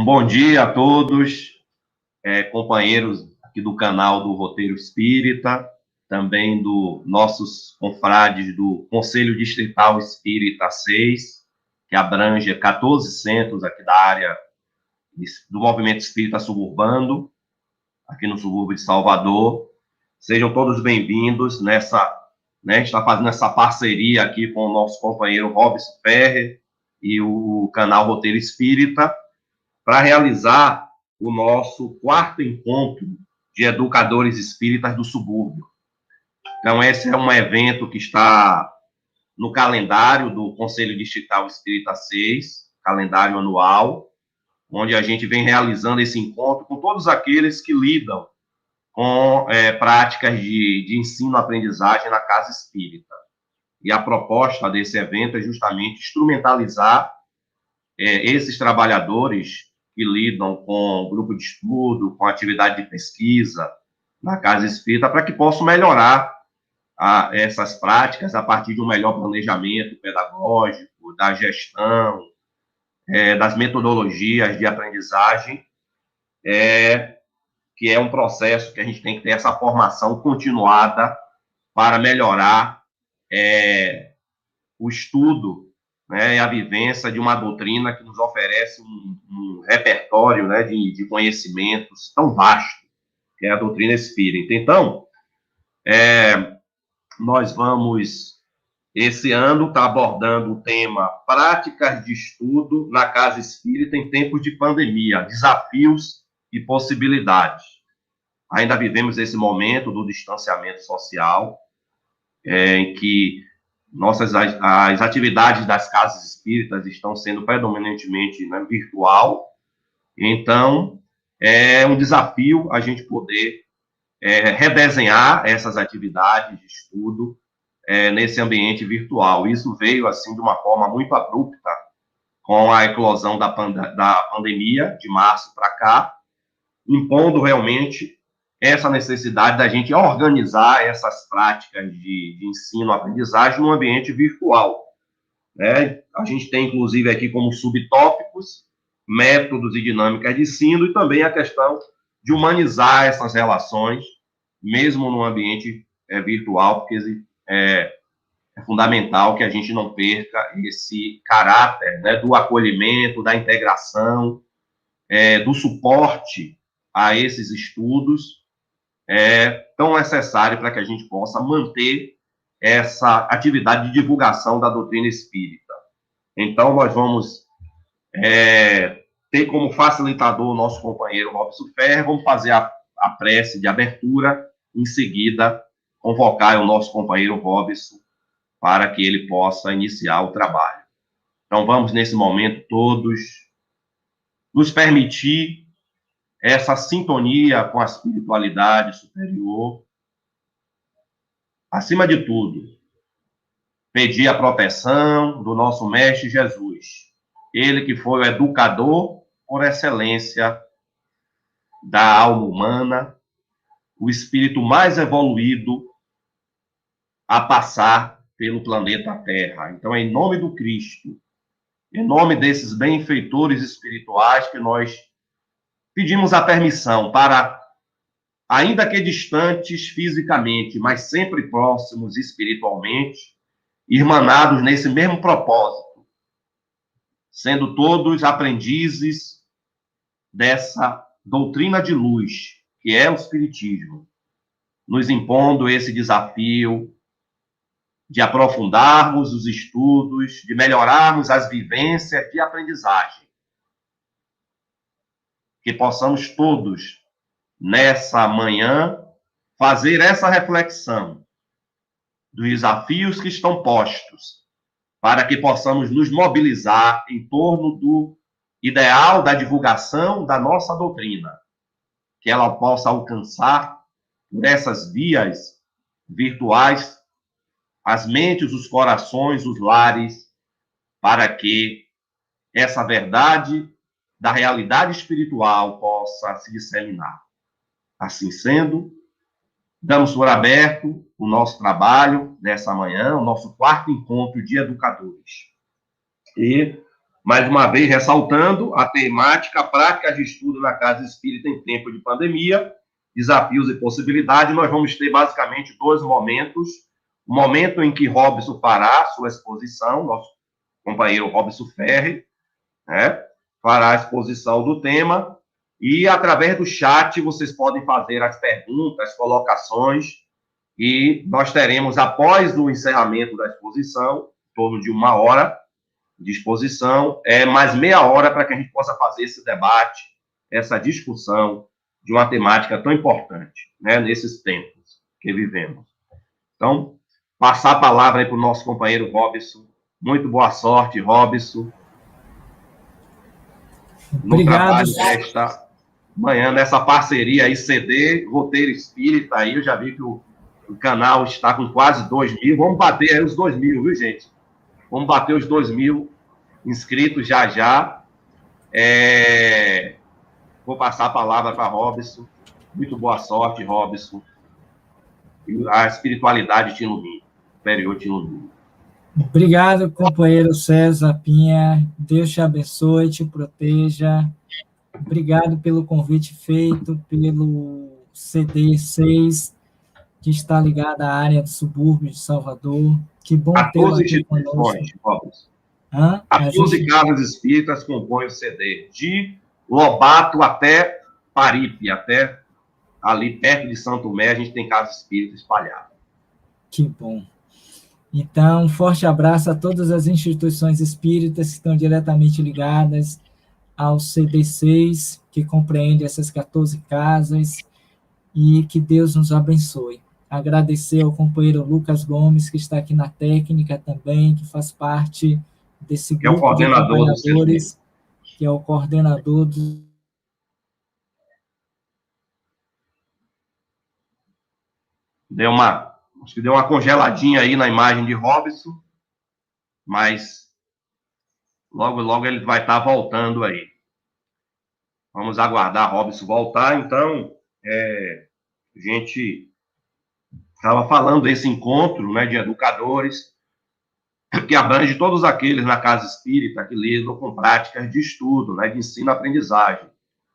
bom dia a todos, companheiros aqui do canal do Roteiro Espírita, também dos nossos confrades do Conselho Distrital Espírita 6, que abrange 14 centros aqui da área do Movimento Espírita Suburbano, aqui no subúrbio de Salvador. Sejam todos bem-vindos nessa, a gente está fazendo essa parceria aqui com o nosso companheiro Robson Ferrer e o canal Roteiro Espírita, para realizar o nosso 4º encontro de educadores espíritas do subúrbio. Então, esse é um evento que está no calendário do Conselho Distrital Espírita 6, calendário anual, onde a gente vem realizando esse encontro com todos aqueles que lidam com práticas de ensino-aprendizagem na casa espírita. E a proposta desse evento é justamente instrumentalizar esses trabalhadores que lidam com grupo de estudo, com atividade de pesquisa na casa espírita, para que possam melhorar essas práticas a partir de um melhor planejamento pedagógico, da gestão, das metodologias de aprendizagem, que é um processo que a gente tem que ter essa formação continuada para melhorar o estudo, né, e a vivência de uma doutrina que nos oferece um repertório, né, de conhecimentos tão vasto, que é a doutrina espírita. Então, nós vamos, esse ano, estar abordando o tema práticas de estudo na casa espírita em tempos de pandemia, desafios e possibilidades. Ainda vivemos esse momento do distanciamento social, em que as atividades das casas espíritas estão sendo predominantemente, né, virtual. Então, é um desafio a gente poder redesenhar essas atividades de estudo nesse ambiente virtual. Isso veio assim de uma forma muito abrupta com a eclosão da pandemia de março para cá, impondo realmente essa necessidade da gente organizar essas práticas de ensino-aprendizagem no ambiente virtual, né? A gente tem, inclusive, aqui como subtópicos, métodos e dinâmicas de ensino, e também a questão de humanizar essas relações, mesmo no ambiente virtual, porque é fundamental que a gente não perca esse caráter, né, do acolhimento, da integração, do suporte a esses estudos, tão necessário para que a gente possa manter essa atividade de divulgação da doutrina espírita. Então, nós vamos ter como facilitador o nosso companheiro Robson Ferrer. Vamos fazer a prece de abertura, em seguida, convocar o nosso companheiro Robson para que ele possa iniciar o trabalho. Então, vamos, nesse momento, todos nos permitir essa sintonia com a espiritualidade superior. Acima de tudo, pedir a proteção do nosso Mestre Jesus, ele que foi o educador por excelência da alma humana, o espírito mais evoluído a passar pelo planeta Terra. Então, é em nome do Cristo, em nome desses benfeitores espirituais, que nós pedimos a permissão para, ainda que distantes fisicamente, mas sempre próximos espiritualmente, irmanados nesse mesmo propósito, sendo todos aprendizes dessa doutrina de luz, que é o Espiritismo, nos impondo esse desafio de aprofundarmos os estudos, de melhorarmos as vivências de aprendizagem. Que possamos todos, nessa manhã, fazer essa reflexão dos desafios que estão postos, para que possamos nos mobilizar em torno do ideal da divulgação da nossa doutrina, que ela possa alcançar, por essas vias virtuais, as mentes, os corações, os lares, para que essa verdade da realidade espiritual possa se disseminar. Assim sendo, damos por aberto o nosso trabalho dessa manhã, o nosso 4º encontro de educadores. E mais uma vez ressaltando a temática prática de estudo na Casa Espírita em tempo de pandemia, desafios e possibilidades. Nós vamos ter basicamente 2 momentos. O momento em que Robson fará sua exposição, nosso companheiro Robson Ferri, né, fará a exposição do tema, e através do chat vocês podem fazer as perguntas, colocações, e nós teremos, após o encerramento da exposição, em torno de 1 hora de exposição, mais meia hora para que a gente possa fazer esse debate, essa discussão de uma temática tão importante, né, nesses tempos que vivemos. Então, passar a palavra aí para o nosso companheiro Robson. Muito boa sorte, Robson. No trabalho desta manhã, nessa parceria aí, CD, Roteiro Espírita, aí eu já vi que o canal está com quase 2.000. Vamos bater aí os 2.000, viu, gente? Vamos bater os 2.000 inscritos já. Vou passar a palavra para Robson. Muito boa sorte, Robson. A espiritualidade te ilumina, o superior te ilumina. Obrigado, companheiro César Pinha. Deus te abençoe, te proteja. Obrigado pelo convite feito, pelo CD6, que está ligado à área do subúrbio de Salvador. Que bom tê-lo aqui conosco. 14 casas espíritas compõem o CD, de Lobato até Paripe, até ali perto de Santo Tomé, a gente tem casas espíritas espalhadas. Que bom. Então, um forte abraço a todas as instituições espíritas que estão diretamente ligadas ao CD6, que compreende essas 14 casas, e que Deus nos abençoe. Agradecer ao companheiro Lucas Gomes, que está aqui na técnica também, que faz parte desse grupo de acompanhadores, que é o coordenador do... Acho que deu uma congeladinha aí na imagem de Robson, mas logo ele vai estar voltando aí. Vamos aguardar Robson voltar. Então, a gente estava falando desse encontro, né, de educadores, que abrange todos aqueles na casa espírita que lidam com práticas de estudo, né, de ensino-aprendizagem,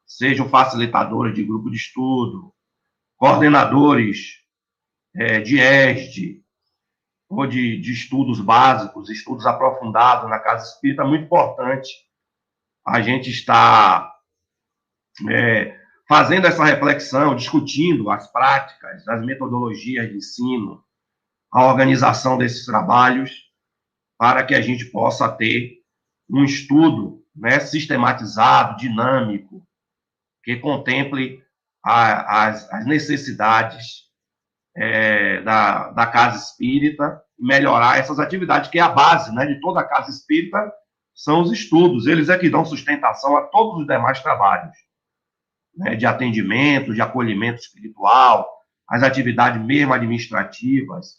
sejam facilitadores de grupo de estudo, coordenadores de ESD, ou de estudos básicos, estudos aprofundados na casa espírita. É muito importante a gente estar fazendo essa reflexão, discutindo as práticas, as metodologias de ensino, a organização desses trabalhos, para que a gente possa ter um estudo, né, sistematizado, dinâmico, que contemple as necessidades da casa espírita, melhorar essas atividades, que é a base, né, de toda a casa espírita, são os estudos. Eles é que dão sustentação a todos os demais trabalhos, né, de atendimento, de acolhimento espiritual, as atividades mesmo administrativas.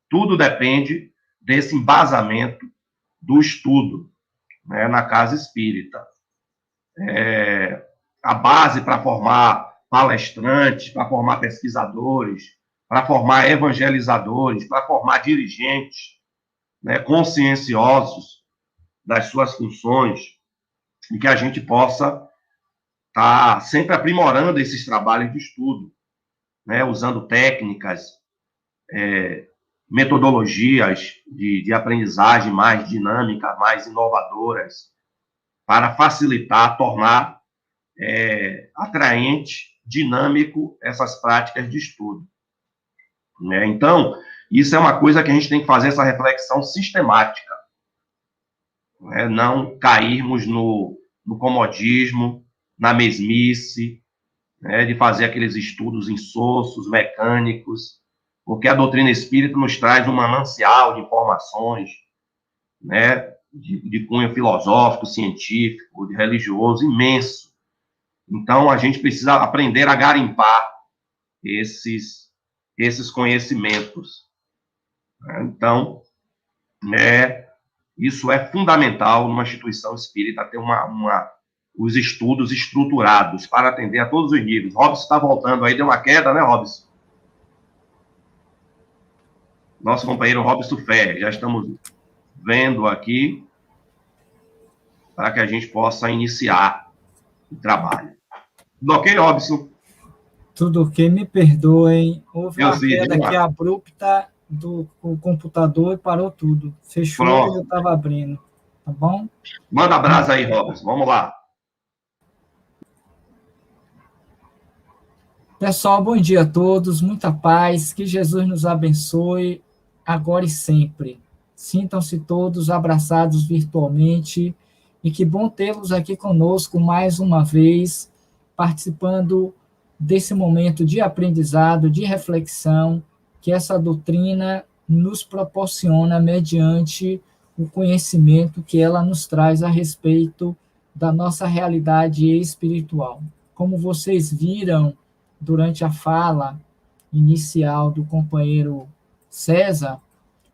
Tudo depende desse embasamento do estudo, né, na casa espírita. A base para formar palestrantes, para formar pesquisadores, para formar evangelizadores, para formar dirigentes, né, conscienciosos das suas funções, e que a gente possa estar sempre aprimorando esses trabalhos de estudo, né, usando técnicas, metodologias de aprendizagem mais dinâmicas, mais inovadoras, para facilitar, tornar atraente, dinâmico essas práticas de estudo. Né? Então, isso é uma coisa que a gente tem que fazer essa reflexão sistemática, né? Não cairmos no comodismo, na mesmice, né? De fazer aqueles estudos insossos, mecânicos, porque a doutrina espírita nos traz um manancial de informações, né? De cunho filosófico, científico, de religioso, imenso. Então, a gente precisa aprender a garimpar esses conhecimentos. Então, isso é fundamental numa instituição espírita, ter os estudos estruturados para atender a todos os níveis. Robson está voltando aí, deu uma queda, né, Robson? Nosso companheiro Robson Ferri, já estamos vendo aqui. para que a gente possa iniciar o trabalho. Ok, Robson? Tudo ok, me perdoem. Houve Eu uma fiz, queda aqui abrupta do computador e parou tudo. Fechou e eu Pronto. estava abrindo. Tá bom? Manda abraço aí, Robson. Vamos lá. Pessoal, bom dia a todos. Muita paz. Que Jesus nos abençoe agora e sempre. Sintam-se todos abraçados virtualmente. E que bom tê-los aqui conosco mais uma vez, participando desse momento de aprendizado, de reflexão, que essa doutrina nos proporciona mediante o conhecimento que ela nos traz a respeito da nossa realidade espiritual. Como vocês viram durante a fala inicial do companheiro César,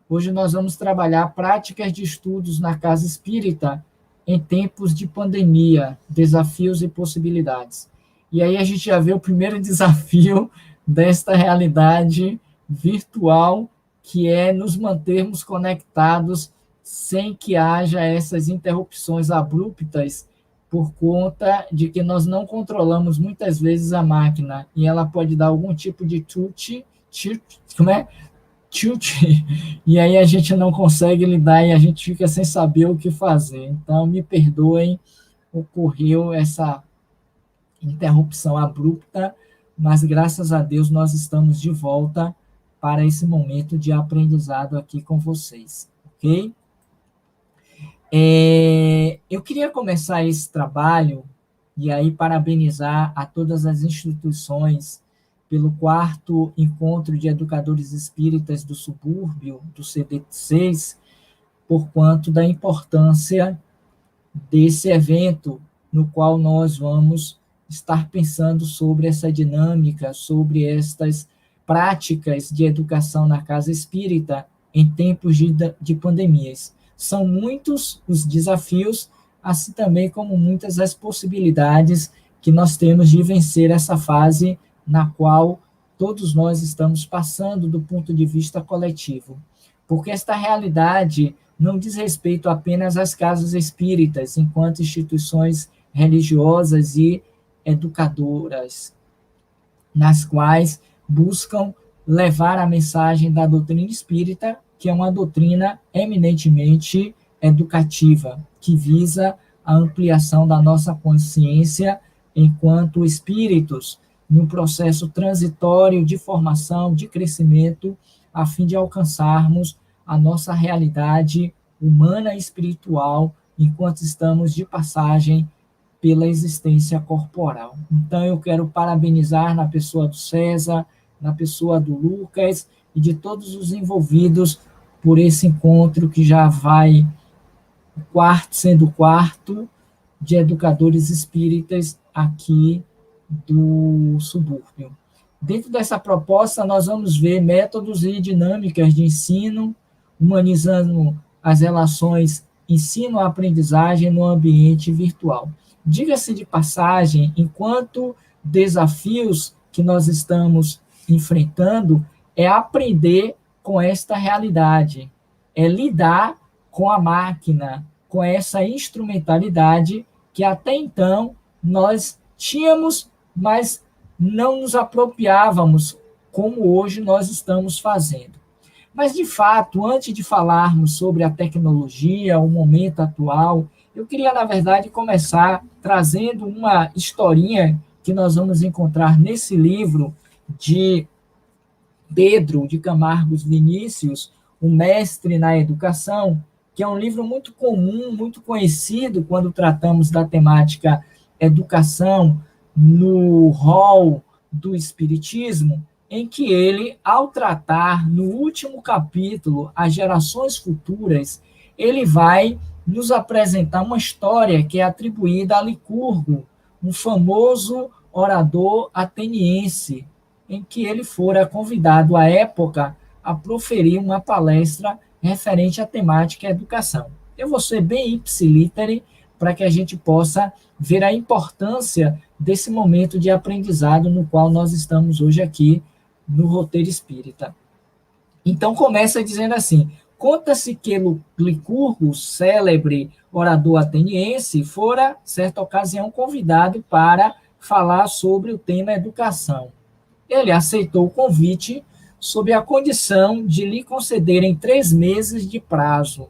hoje nós vamos trabalhar práticas de estudos na casa espírita em tempos de pandemia, desafios e possibilidades. E aí a gente já vê o primeiro desafio desta realidade virtual, que é nos mantermos conectados sem que haja essas interrupções abruptas, por conta de que nós não controlamos muitas vezes a máquina, e ela pode dar algum tipo de tilt, e aí a gente não consegue lidar e a gente fica sem saber o que fazer. Então, me perdoem, ocorreu essa interrupção abrupta, mas graças a Deus nós estamos de volta para esse momento de aprendizado aqui com vocês, ok? Eu queria começar esse trabalho e aí parabenizar a todas as instituições pelo 4º Encontro de Educadores Espíritas do Subúrbio, do CD6, por quanto da importância desse evento, no qual nós vamos estar pensando sobre essa dinâmica, sobre estas práticas de educação na casa espírita em tempos de pandemias. São muitos os desafios, assim também como muitas as possibilidades que nós temos de vencer essa fase na qual todos nós estamos passando do ponto de vista coletivo. Porque esta realidade não diz respeito apenas às casas espíritas, enquanto instituições religiosas e educadoras, nas quais buscam levar a mensagem da doutrina espírita, que é uma doutrina eminentemente educativa, que visa a ampliação da nossa consciência enquanto espíritos, num processo transitório de formação, de crescimento, a fim de alcançarmos a nossa realidade humana e espiritual, enquanto estamos de passagem pela existência corporal. Então, eu quero parabenizar na pessoa do César, na pessoa do Lucas e de todos os envolvidos por esse encontro que já vai sendo o 4º de educadores espíritas aqui do subúrbio. Dentro dessa proposta, nós vamos ver métodos e dinâmicas de ensino, humanizando as relações ensino-aprendizagem no ambiente virtual. Diga-se de passagem, enquanto desafios que nós estamos enfrentando é aprender com esta realidade, é lidar com a máquina, com essa instrumentalidade que até então nós tínhamos, mas não nos apropriávamos como hoje nós estamos fazendo. Mas, de fato, antes de falarmos sobre a tecnologia, o momento atual, eu queria, na verdade, começar trazendo uma historinha que nós vamos encontrar nesse livro de Pedro de Camargo Vinícius, O Mestre na Educação, que é um livro muito comum, muito conhecido quando tratamos da temática educação no rol do Espiritismo, em que ele, ao tratar no último capítulo as gerações futuras, ele vai nos apresentar uma história que é atribuída a Licurgo, um famoso orador ateniense, em que ele fora convidado à época a proferir uma palestra referente à temática educação. Eu vou ser bem ipsilítere para que a gente possa ver a importância desse momento de aprendizado no qual nós estamos hoje aqui no Roteiro Espírita. Então, começa dizendo assim: Conta-se que Licurgo, célebre orador ateniense, fora, certa ocasião, convidado para falar sobre o tema educação. Ele aceitou o convite sob a condição de lhe concederem 3 meses de prazo.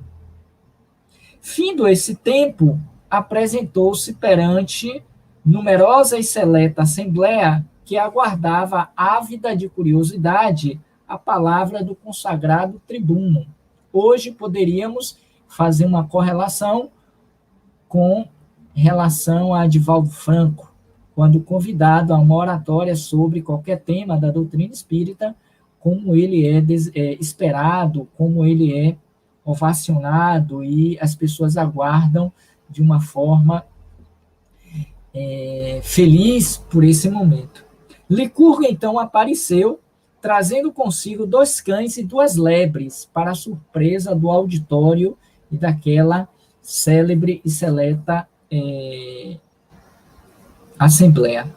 Findo esse tempo, apresentou-se perante numerosa e seleta assembleia que aguardava ávida de curiosidade a palavra do consagrado tribuno. Hoje poderíamos fazer uma correlação com relação a Divaldo Franco, quando convidado a uma oratória sobre qualquer tema da doutrina espírita, como ele é esperado, como ele é ovacionado e as pessoas aguardam de uma forma feliz por esse momento. Licurgo, então, apareceu, trazendo consigo 2 cães e 2 lebres, para a surpresa do auditório e daquela célebre e seleta assembleia.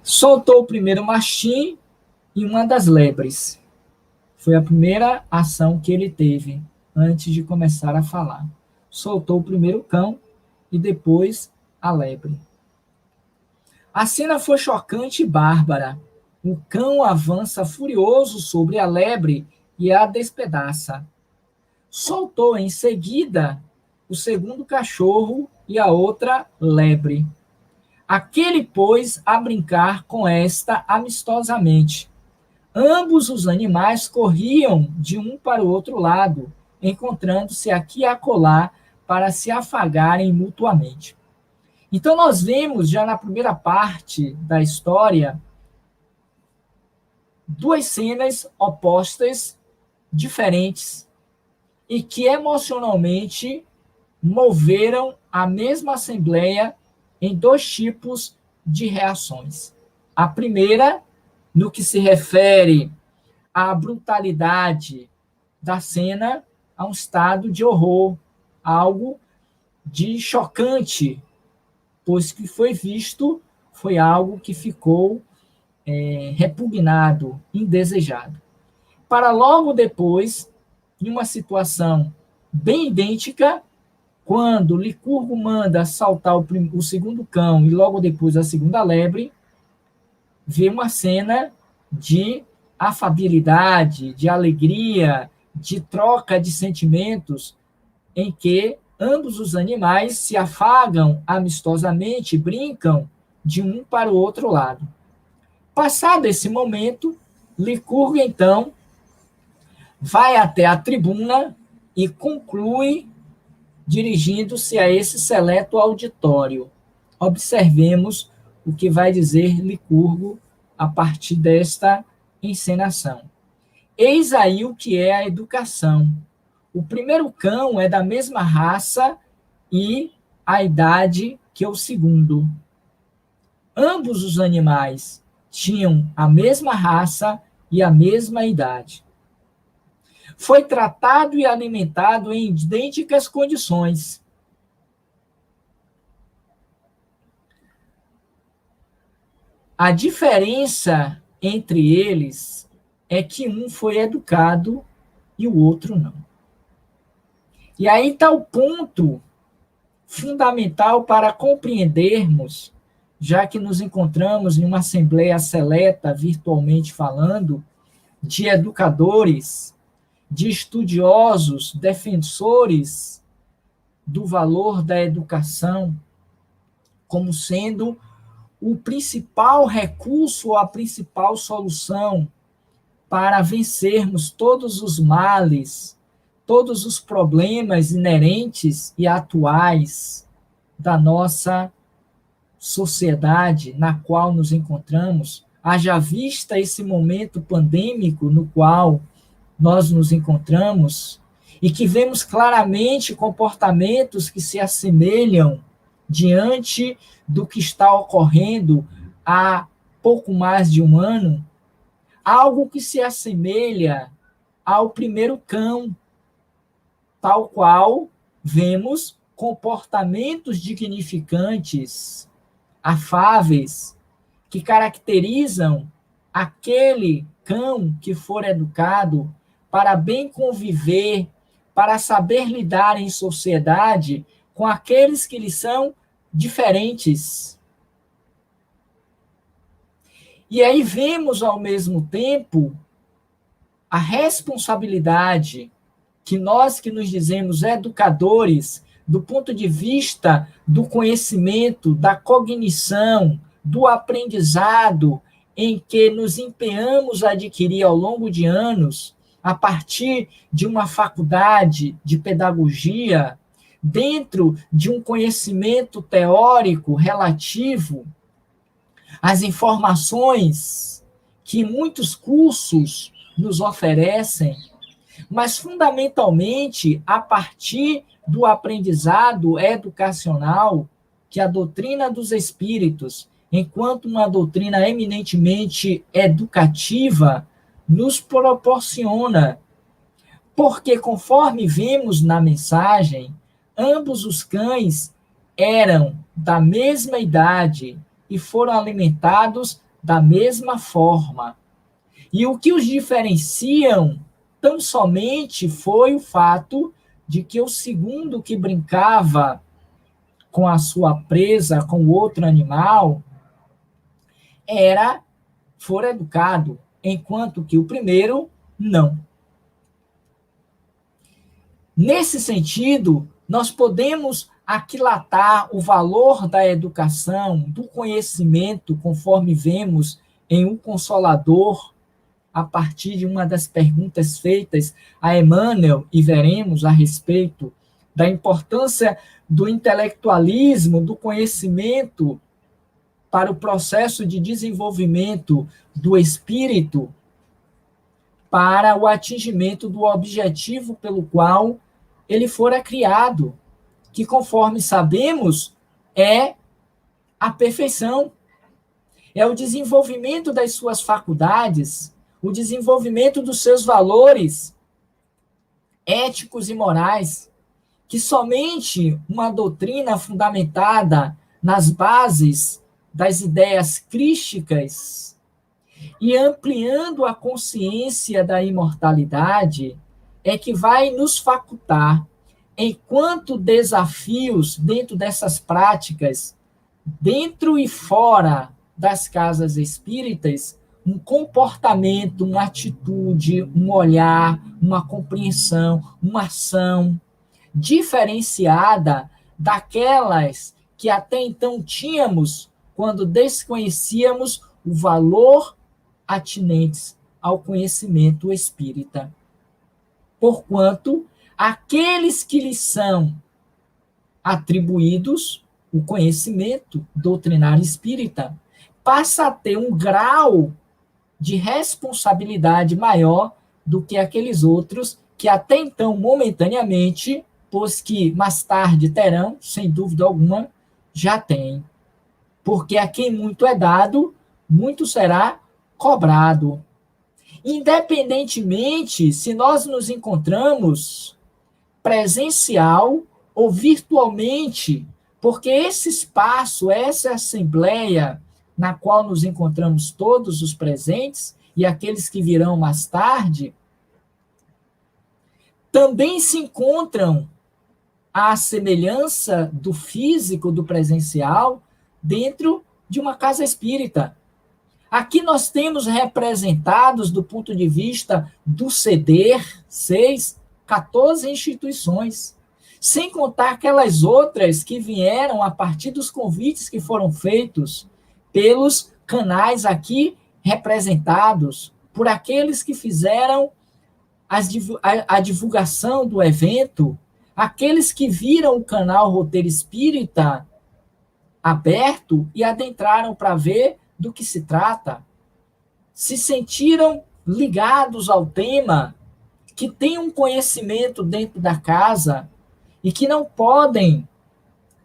Soltou o primeiro machim e uma das lebres. Foi a primeira ação que ele teve antes de começar a falar. Soltou o primeiro cão e depois a lebre. A cena foi chocante e bárbara. O cão avança furioso sobre a lebre e a despedaça. Soltou em seguida o segundo cachorro e a outra lebre. Aquele pôs a brincar com esta amistosamente. Ambos os animais corriam de um para o outro lado, encontrando-se aqui e acolá para se afagarem mutuamente. Então, nós vemos já na primeira parte da história 2 cenas opostas, diferentes, e que emocionalmente moveram a mesma assembleia em 2 tipos de reações. A primeira, no que se refere à brutalidade da cena, a um estado de horror, algo de chocante, pois que foi visto foi algo que ficou repugnado, indesejado. Para logo depois, em uma situação bem idêntica, quando Licurgo manda assaltar o segundo cão e logo depois a segunda lebre, vê uma cena de afabilidade, de alegria, de troca de sentimentos, em que ambos os animais se afagam amistosamente, brincam de um para o outro lado. Passado esse momento, Licurgo, então, vai até a tribuna e conclui dirigindo-se a esse seleto auditório. Observemos o que vai dizer Licurgo a partir desta encenação. Eis aí o que é a educação. O primeiro cão é da mesma raça e a idade que o segundo. Ambos os animais tinham a mesma raça e a mesma idade. Foi tratado e alimentado em idênticas condições. A diferença entre eles é que um foi educado e o outro não. E aí está o ponto fundamental para compreendermos, já que nos encontramos em uma assembleia seleta, virtualmente falando, de educadores, de estudiosos, defensores do valor da educação, como sendo o principal recurso ou a principal solução para vencermos todos os males, todos os problemas inerentes e atuais da nossa sociedade na qual nos encontramos, haja vista esse momento pandêmico no qual nós nos encontramos e que vemos claramente comportamentos que se assemelham diante do que está ocorrendo há pouco mais de um ano, algo que se assemelha ao primeiro cão, tal qual vemos comportamentos dignificantes, afáveis, que caracterizam aquele cão que for educado para bem conviver, para saber lidar em sociedade com aqueles que lhe são diferentes. E aí vemos, ao mesmo tempo, a responsabilidade que nós que nos dizemos educadores, do ponto de vista do conhecimento, da cognição, do aprendizado, em que nos empenhamos a adquirir ao longo de anos, a partir de uma faculdade de pedagogia, dentro de um conhecimento teórico relativo às informações que muitos cursos nos oferecem, mas fundamentalmente a partir do aprendizado educacional que a doutrina dos espíritos, enquanto uma doutrina eminentemente educativa, nos proporciona. Porque, conforme vemos na mensagem, ambos os cães eram da mesma idade e foram alimentados da mesma forma. E o que os diferenciam tão somente foi o fato de que o segundo, que brincava com a sua presa, com o outro animal, fora educado, enquanto que o primeiro não. Nesse sentido, nós podemos aquilatar o valor da educação, do conhecimento, conforme vemos em O Consolador, a partir de uma das perguntas feitas a Emmanuel, e veremos a respeito da importância do intelectualismo, do conhecimento para o processo de desenvolvimento do espírito, para o atingimento do objetivo pelo qual ele fora criado, que, conforme sabemos, é a perfeição, é o desenvolvimento das suas faculdades, o desenvolvimento dos seus valores éticos e morais, que somente uma doutrina fundamentada nas bases das ideias crísticas e ampliando a consciência da imortalidade é que vai nos facultar, enquanto desafios dentro dessas práticas, dentro e fora das casas espíritas, um comportamento, uma atitude, um olhar, uma compreensão, uma ação diferenciada daquelas que até então tínhamos quando desconhecíamos o valor atinentes ao conhecimento espírita. Porquanto, aqueles que lhes são atribuídos o conhecimento doutrinário espírita passa a ter um grau de responsabilidade maior do que aqueles outros que até então, momentaneamente, pois que mais tarde terão, sem dúvida alguma, já têm. Porque a quem muito é dado, muito será cobrado. Independentemente se nós nos encontramos presencial ou virtualmente, porque esse espaço, essa assembleia na qual nos encontramos todos os presentes e aqueles que virão mais tarde, também se encontram à semelhança do físico, do presencial, dentro de uma casa espírita. Aqui nós temos representados, do ponto de vista do CEDER, 14 instituições, sem contar aquelas outras que vieram a partir dos convites que foram feitos pelos canais aqui representados, por aqueles que fizeram a divulgação do evento, aqueles que viram o canal Roteiro Espírita aberto e adentraram para ver do que se trata, se sentiram ligados ao tema, que têm um conhecimento dentro da casa e que não podem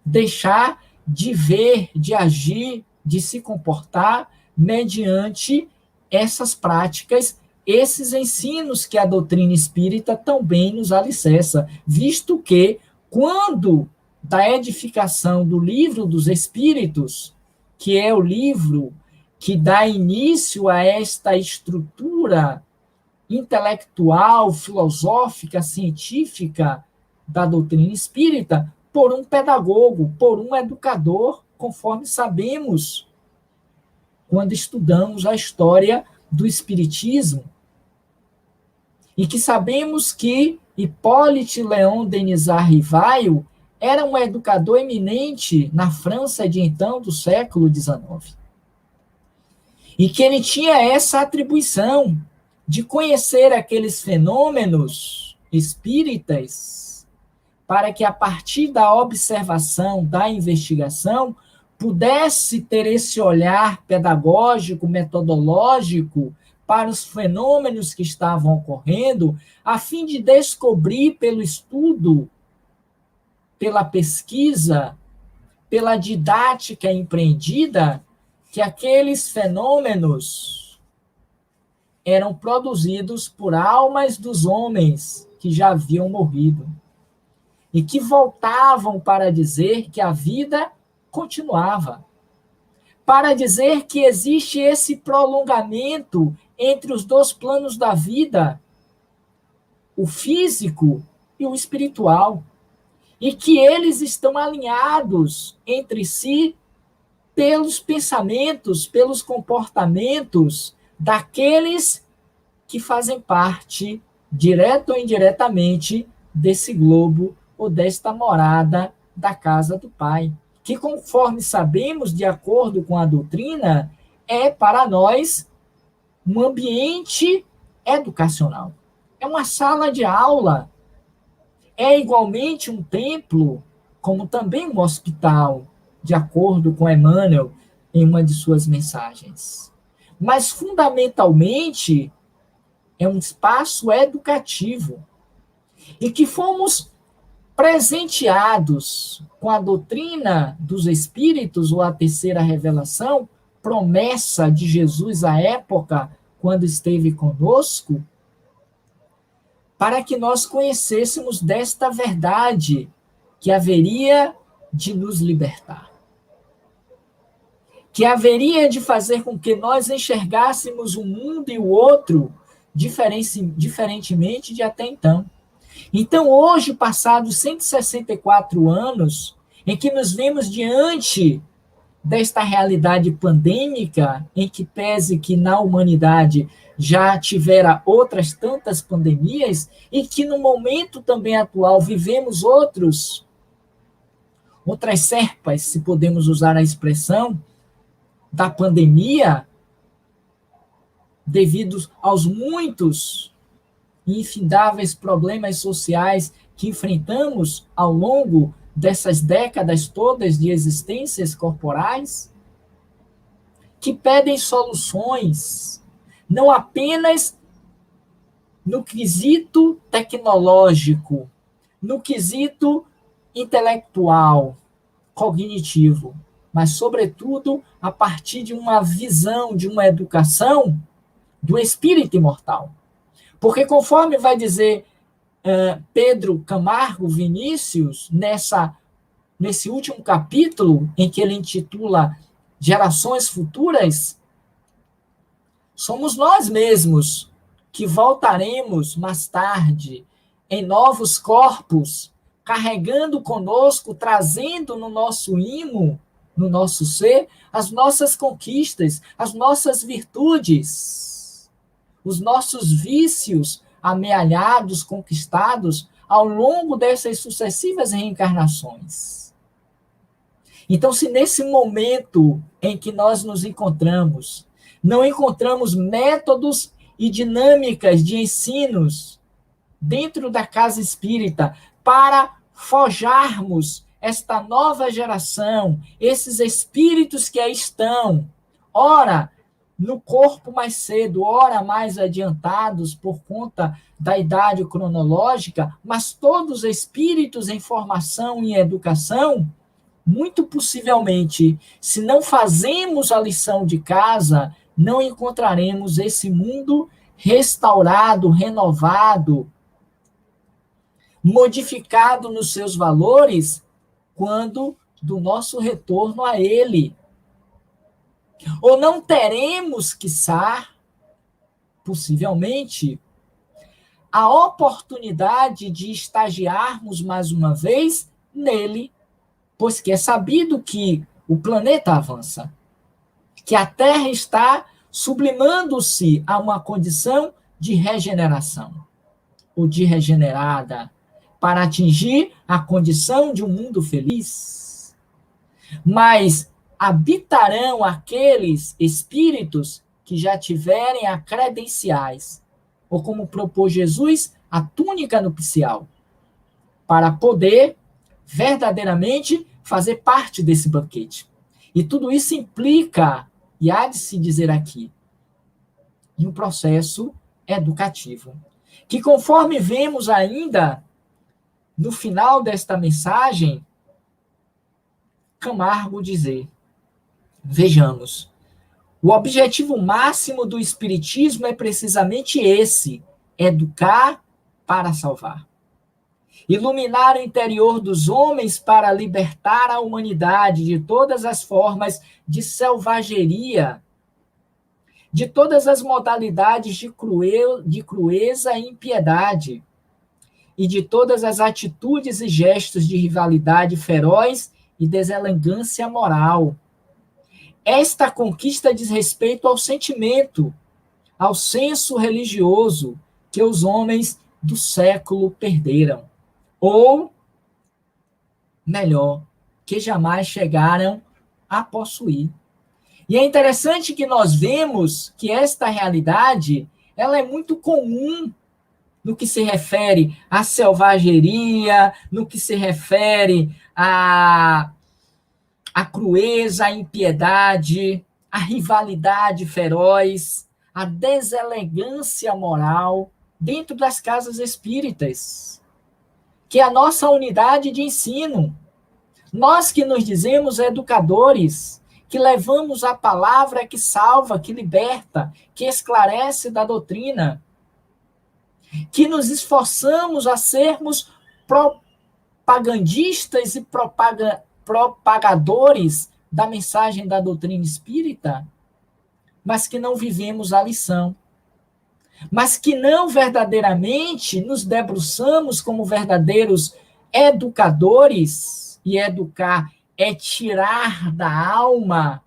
deixar de ver, de agir, de se comportar mediante essas práticas, esses ensinos que a doutrina espírita também nos alicerça, visto que, quando da edificação do Livro dos Espíritos, que é o livro que dá início a esta estrutura estrutura intelectual, filosófica, científica da doutrina espírita por um pedagogo, por um educador, conforme sabemos quando estudamos a história do espiritismo. E que sabemos que Hippolyte Léon Denisard Rivail era um educador eminente na França de então, do século XIX. E que ele tinha essa atribuição de conhecer aqueles fenômenos espíritas para que, a partir da observação, da investigação, pudesse ter esse olhar pedagógico, metodológico para os fenômenos que estavam ocorrendo, a fim de descobrir pelo estudo, pela pesquisa, pela didática empreendida, que aqueles fenômenos eram produzidos por almas dos homens que já haviam morrido e que voltavam para dizer que a vida continuava, para dizer que existe esse prolongamento entre os dois planos da vida, o físico e o espiritual, e que eles estão alinhados entre si pelos pensamentos, pelos comportamentos daqueles que fazem parte, direto ou indiretamente, desse globo ou desta morada da casa do Pai, que, conforme sabemos, de acordo com a doutrina, é para nós um ambiente educacional. É uma sala de aula. É igualmente um templo, como também um hospital, de acordo com Emmanuel em uma de suas mensagens. Mas, fundamentalmente, é um espaço educativo e que fomos presenteados com a doutrina dos Espíritos, ou a terceira revelação, promessa de Jesus à época, quando esteve conosco, para que nós conhecêssemos desta verdade que haveria de nos libertar, que haveria de fazer com que nós enxergássemos um mundo e o outro diferentemente de até então. Então, hoje, passados 164 anos, em que nos vemos diante desta realidade pandêmica, em que pese que na humanidade já tivera outras tantas pandemias, e que no momento também atual vivemos outras serpas, se podemos usar a expressão, da pandemia, devido aos muitos e infindáveis problemas sociais que enfrentamos ao longo dessas décadas todas de existências corporais, que pedem soluções, não apenas no quesito tecnológico, no quesito intelectual, cognitivo, mas, sobretudo, a partir de uma visão, de uma educação do espírito imortal. Porque, conforme vai dizer Pedro Camargo Vinícius, nesse último capítulo, em que ele intitula Gerações Futuras, somos nós mesmos que voltaremos mais tarde em novos corpos, carregando conosco, trazendo no nosso ímã, no nosso ser, as nossas conquistas, as nossas virtudes, os nossos vícios amealhados, conquistados ao longo dessas sucessivas reencarnações. Então, se nesse momento em que nós nos encontramos, não encontramos métodos e dinâmicas de ensinos dentro da casa espírita para forjarmos esta nova geração, esses espíritos que aí estão, ora no corpo mais cedo, ora mais adiantados por conta da idade cronológica, mas todos espíritos em formação e educação, muito possivelmente, se não fazemos a lição de casa, não encontraremos esse mundo restaurado, renovado, modificado nos seus valores, quando do nosso retorno a ele. Ou não teremos, quiçá, possivelmente, a oportunidade de estagiarmos mais uma vez nele, pois que é sabido que o planeta avança, que a Terra está sublimando-se a uma condição de regeneração, ou de regenerada, para atingir a condição de um mundo feliz. Mas habitarão aqueles espíritos que já tiverem a credenciais, ou como propôs Jesus, a túnica nupcial, para poder verdadeiramente fazer parte desse banquete. E tudo isso implica, e há de se dizer aqui, em um processo educativo, que conforme vemos ainda no final desta mensagem, Camargo dizer, vejamos, o objetivo máximo do Espiritismo é precisamente esse, educar para salvar. Iluminar o interior dos homens para libertar a humanidade de todas as formas de selvageria, de todas as modalidades de crueza e impiedade, e de todas as atitudes e gestos de rivalidade feroz e deselegância moral. Esta conquista diz respeito ao sentimento, ao senso religioso que os homens do século perderam. Ou, melhor, que jamais chegaram a possuir. E é interessante que nós vemos que esta realidade, ela é muito comum no que se refere à selvageria, no que se refere à crueza, à impiedade, à rivalidade feroz, à deselegância moral dentro das casas espíritas, que é a nossa unidade de ensino. Nós que nos dizemos educadores, que levamos a palavra que salva, que liberta, que esclarece da doutrina, que nos esforçamos a sermos propagandistas e propagadores da mensagem da doutrina espírita, mas que não vivemos a lição, mas que não verdadeiramente nos debruçamos como verdadeiros educadores, e educar é tirar da alma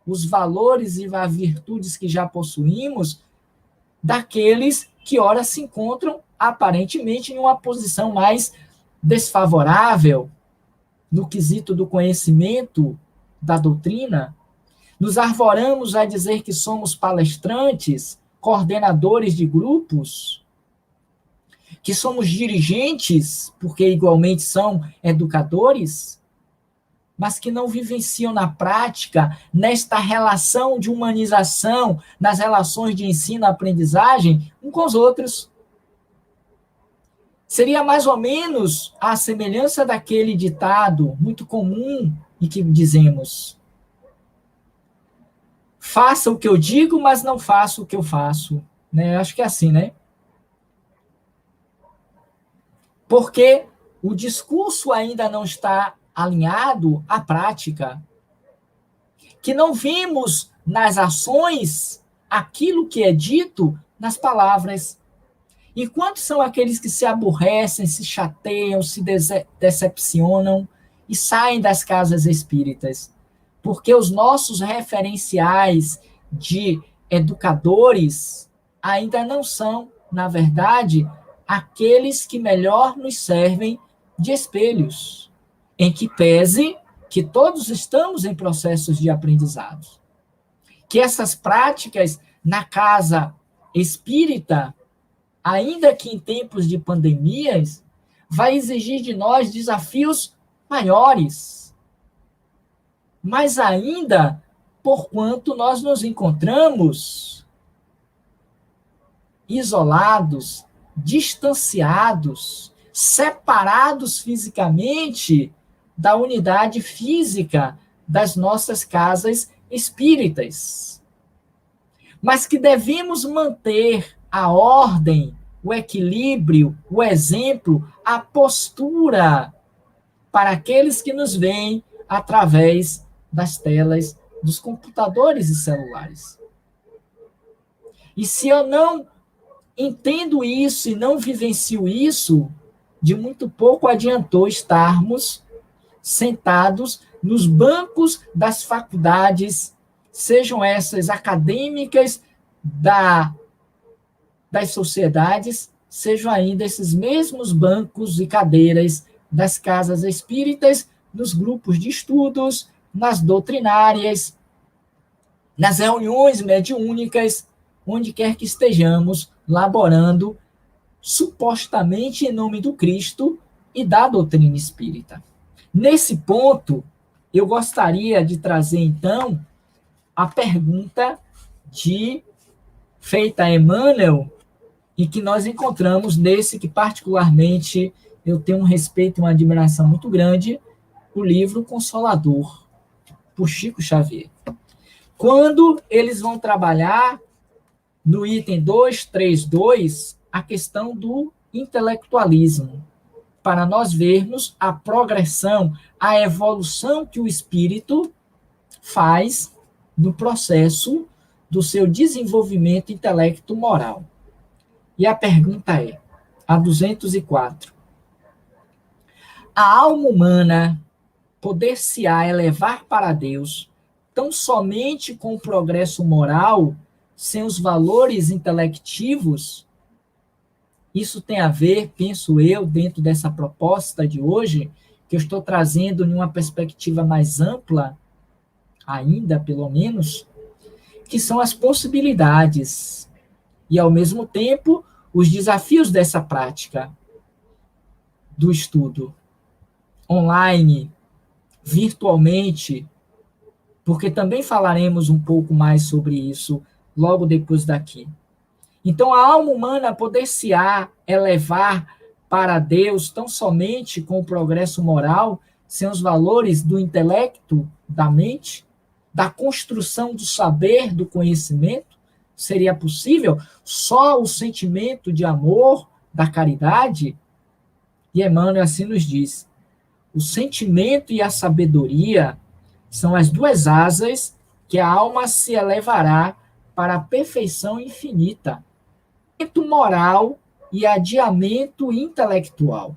os valores e as virtudes que já possuímos daqueles que ora se encontram aparentemente em uma posição mais desfavorável no quesito do conhecimento da doutrina. Nos arvoramos a dizer que somos palestrantes, coordenadores de grupos, que somos dirigentes, porque igualmente são educadores, mas que não vivenciam na prática, nesta relação de humanização, nas relações de ensino-aprendizagem, uns com os outros. Seria mais ou menos a semelhança daquele ditado muito comum em que dizemos: faça o que eu digo, mas não faça o que eu faço. Né? Acho que é assim, né? Porque o discurso ainda não está alinhado à prática, que não vemos nas ações aquilo que é dito nas palavras. E quantos são aqueles que se aborrecem, se chateiam, se decepcionam e saem das casas espíritas? Porque os nossos referenciais de educadores ainda não são, na verdade, aqueles que melhor nos servem de espelhos, em que pese que todos estamos em processos de aprendizado. Que essas práticas na casa espírita, ainda que em tempos de pandemias, vai exigir de nós desafios maiores. Mas ainda, porquanto nós nos encontramos isolados, distanciados, separados fisicamente da unidade física das nossas casas espíritas. Mas que devemos manter a ordem, o equilíbrio, o exemplo, a postura para aqueles que nos veem através das telas dos computadores e celulares. E se eu não entendo isso e não vivencio isso, de muito pouco adiantou estarmos sentados nos bancos das faculdades, sejam essas acadêmicas das sociedades, sejam ainda esses mesmos bancos e cadeiras das casas espíritas, nos grupos de estudos, nas doutrinárias, nas reuniões mediúnicas, onde quer que estejamos laborando supostamente em nome do Cristo e da doutrina espírita. Nesse ponto, eu gostaria de trazer, então, a pergunta feita a Emmanuel, e que nós encontramos nesse que, particularmente, eu tenho um respeito e uma admiração muito grande, o livro Consolador, por Chico Xavier. Quando eles vão trabalhar, no item 232, a questão do intelectualismo, para nós vermos a progressão, a evolução que o espírito faz no processo do seu desenvolvimento intelecto-moral. E a pergunta é, a 204, a alma humana poder-se-á elevar para Deus tão somente com o progresso moral, sem os valores intelectivos? Isso tem a ver, penso eu, dentro dessa proposta de hoje, que eu estou trazendo em uma perspectiva mais ampla, ainda pelo menos, que são as possibilidades e, ao mesmo tempo, os desafios dessa prática do estudo online, virtualmente, porque também falaremos um pouco mais sobre isso logo depois daqui. Então, a alma humana poder-se-á elevar para Deus tão somente com o progresso moral, sem os valores do intelecto, da mente, da construção do saber, do conhecimento? Seria possível só o sentimento de amor, da caridade? E Emmanuel assim nos diz, o sentimento e a sabedoria são as duas asas que a alma se elevará para a perfeição infinita. Moral e adiamento intelectual.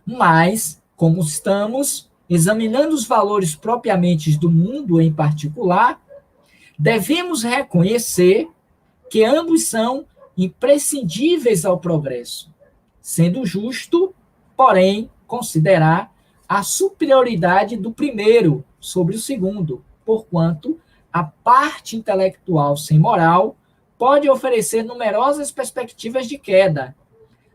Mas, como estamos examinando os valores propriamente do mundo em particular, devemos reconhecer que ambos são imprescindíveis ao progresso, sendo justo, porém, considerar a superioridade do primeiro sobre o segundo, porquanto a parte intelectual sem moral pode oferecer numerosas perspectivas de queda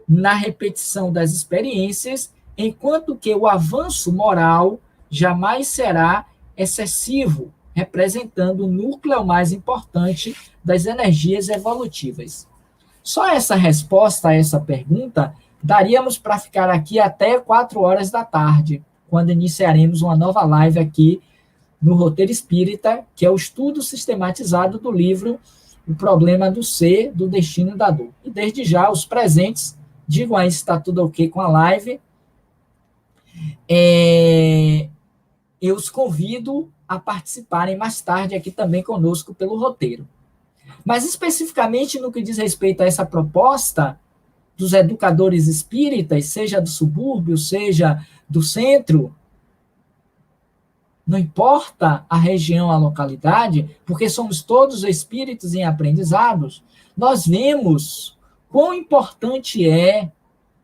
na repetição das experiências, enquanto que o avanço moral jamais será excessivo, representando o núcleo mais importante das energias evolutivas. Só essa resposta a essa pergunta daríamos para ficar aqui até 4 horas da tarde, quando iniciaremos uma nova live aqui no Roteiro Espírita, que é o estudo sistematizado do livro O Problema do Ser, do Destino e da Dor. E desde já, os presentes, digam aí se está tudo ok com a live. Eu os convido a participarem mais tarde aqui também conosco pelo roteiro. Mas especificamente no que diz respeito a essa proposta dos educadores espíritas, seja do subúrbio, seja do centro, não importa a região, a localidade, porque somos todos espíritos em aprendizados, nós vemos quão importante é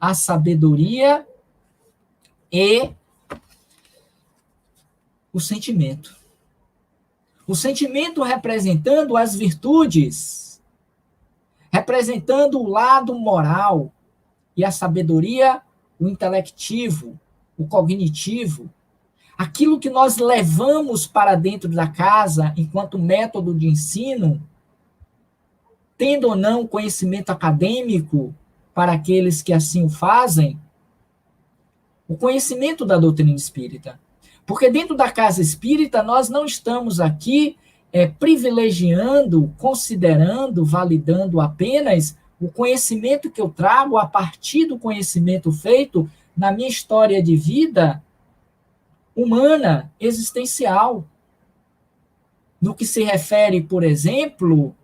a sabedoria e o sentimento. O sentimento representando as virtudes, representando o lado moral, e a sabedoria, o intelectivo, o cognitivo, aquilo que nós levamos para dentro da casa enquanto método de ensino, tendo ou não conhecimento acadêmico para aqueles que assim o fazem, o conhecimento da doutrina espírita. Porque dentro da casa espírita nós não estamos aqui privilegiando, considerando, validando apenas o conhecimento que eu trago a partir do conhecimento feito na minha história de vida humana, existencial. No que se refere, por exemplo,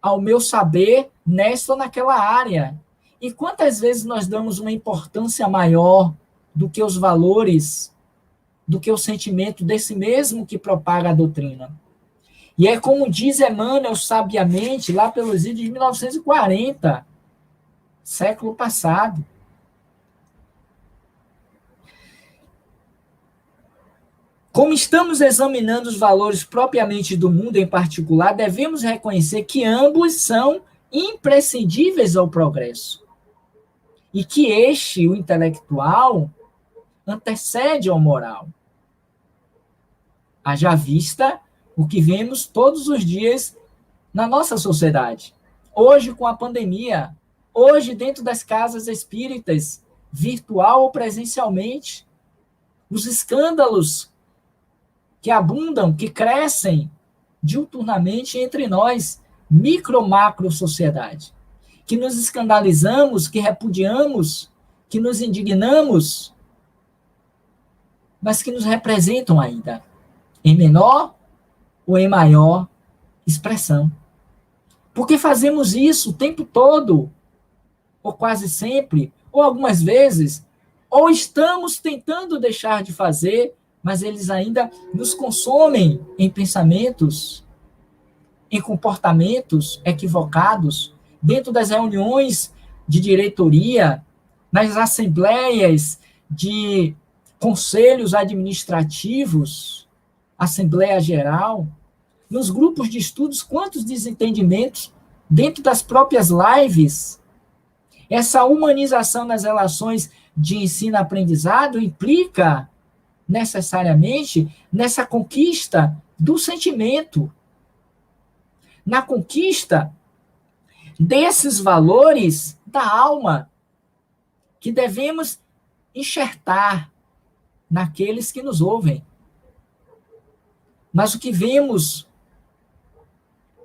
ao meu saber nesta ou naquela área. E quantas vezes nós damos uma importância maior do que os valores, do que o sentimento desse mesmo que propaga a doutrina? E é como diz Emmanuel sabiamente, lá pelos idos de 1940, século passado. Como estamos examinando os valores propriamente do mundo em particular, devemos reconhecer que ambos são imprescindíveis ao progresso. E que este, o intelectual, antecede ao moral. Haja vista o que vemos todos os dias na nossa sociedade. Hoje, com a pandemia, hoje, dentro das casas espíritas, virtual ou presencialmente, os escândalos que abundam, que crescem diuturnamente entre nós, micro-macro sociedade, que nos escandalizamos, que repudiamos, que nos indignamos, mas que nos representam ainda, em menor ou em maior expressão. Porque fazemos isso o tempo todo, ou quase sempre, ou algumas vezes, ou estamos tentando deixar de fazer, mas eles ainda nos consomem em pensamentos, em comportamentos equivocados, dentro das reuniões de diretoria, nas assembleias de conselhos administrativos, Assembleia Geral, nos grupos de estudos, quantos desentendimentos dentro das próprias lives. Essa humanização nas relações de ensino-aprendizado implica necessariamente nessa conquista do sentimento, na conquista desses valores da alma que devemos enxertar naqueles que nos ouvem. Mas o que vemos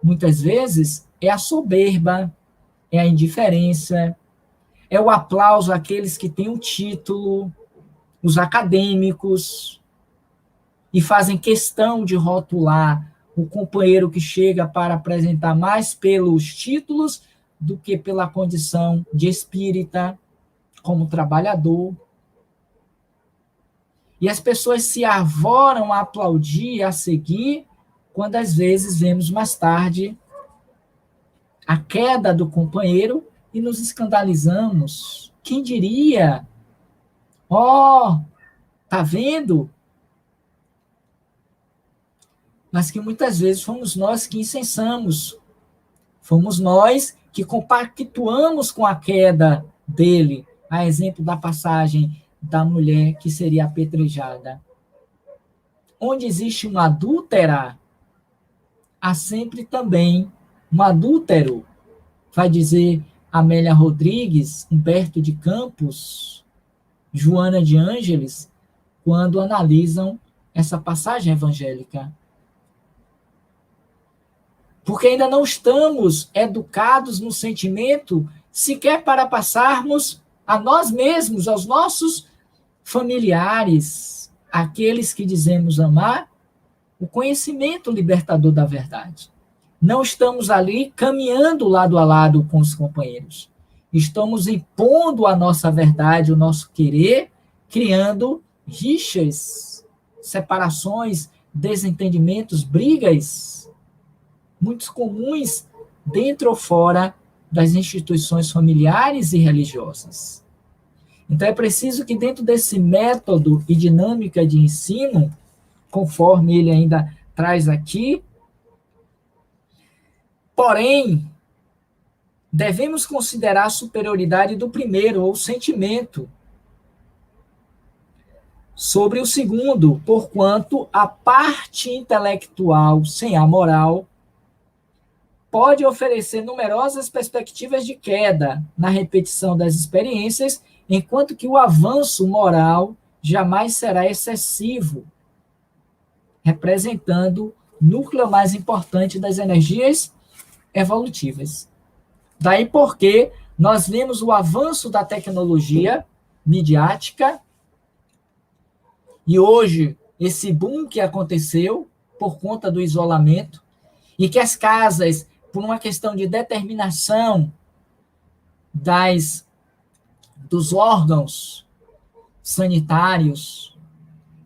muitas vezes é a soberba, é a indiferença, é o aplauso àqueles que têm um título, os acadêmicos, e fazem questão de rotular o companheiro que chega para apresentar mais pelos títulos do que pela condição de espírita, como trabalhador. E as pessoas se arvoram a aplaudir, a seguir, quando às vezes vemos mais tarde a queda do companheiro e nos escandalizamos. Quem diria? Tá vendo? Mas que muitas vezes fomos nós que incensamos. Fomos nós que compactuamos com a queda dele. A exemplo da passagem da mulher que seria apedrejada. Onde existe uma adúltera, há sempre também um adúltero. Vai dizer Amélia Rodrigues, Humberto de Campos, Joana de Ângeles, quando analisam essa passagem evangélica. Porque ainda não estamos educados no sentimento, sequer para passarmos a nós mesmos, aos nossos familiares, aqueles que dizemos amar, o conhecimento libertador da verdade. Não estamos ali caminhando lado a lado com os companheiros. Estamos impondo a nossa verdade, o nosso querer, criando rixas, separações, desentendimentos, brigas, muito comuns dentro ou fora das instituições familiares e religiosas. Então é preciso que dentro desse método e dinâmica de ensino, conforme ele ainda traz aqui, porém, devemos considerar a superioridade do primeiro, ou sentimento, sobre o segundo, porquanto a parte intelectual sem a moral pode oferecer numerosas perspectivas de queda na repetição das experiências, enquanto que o avanço moral jamais será excessivo, representando o núcleo mais importante das energias evolutivas. Daí porque nós vemos o avanço da tecnologia midiática e hoje esse boom que aconteceu por conta do isolamento e que as casas por uma questão de determinação dos órgãos sanitários,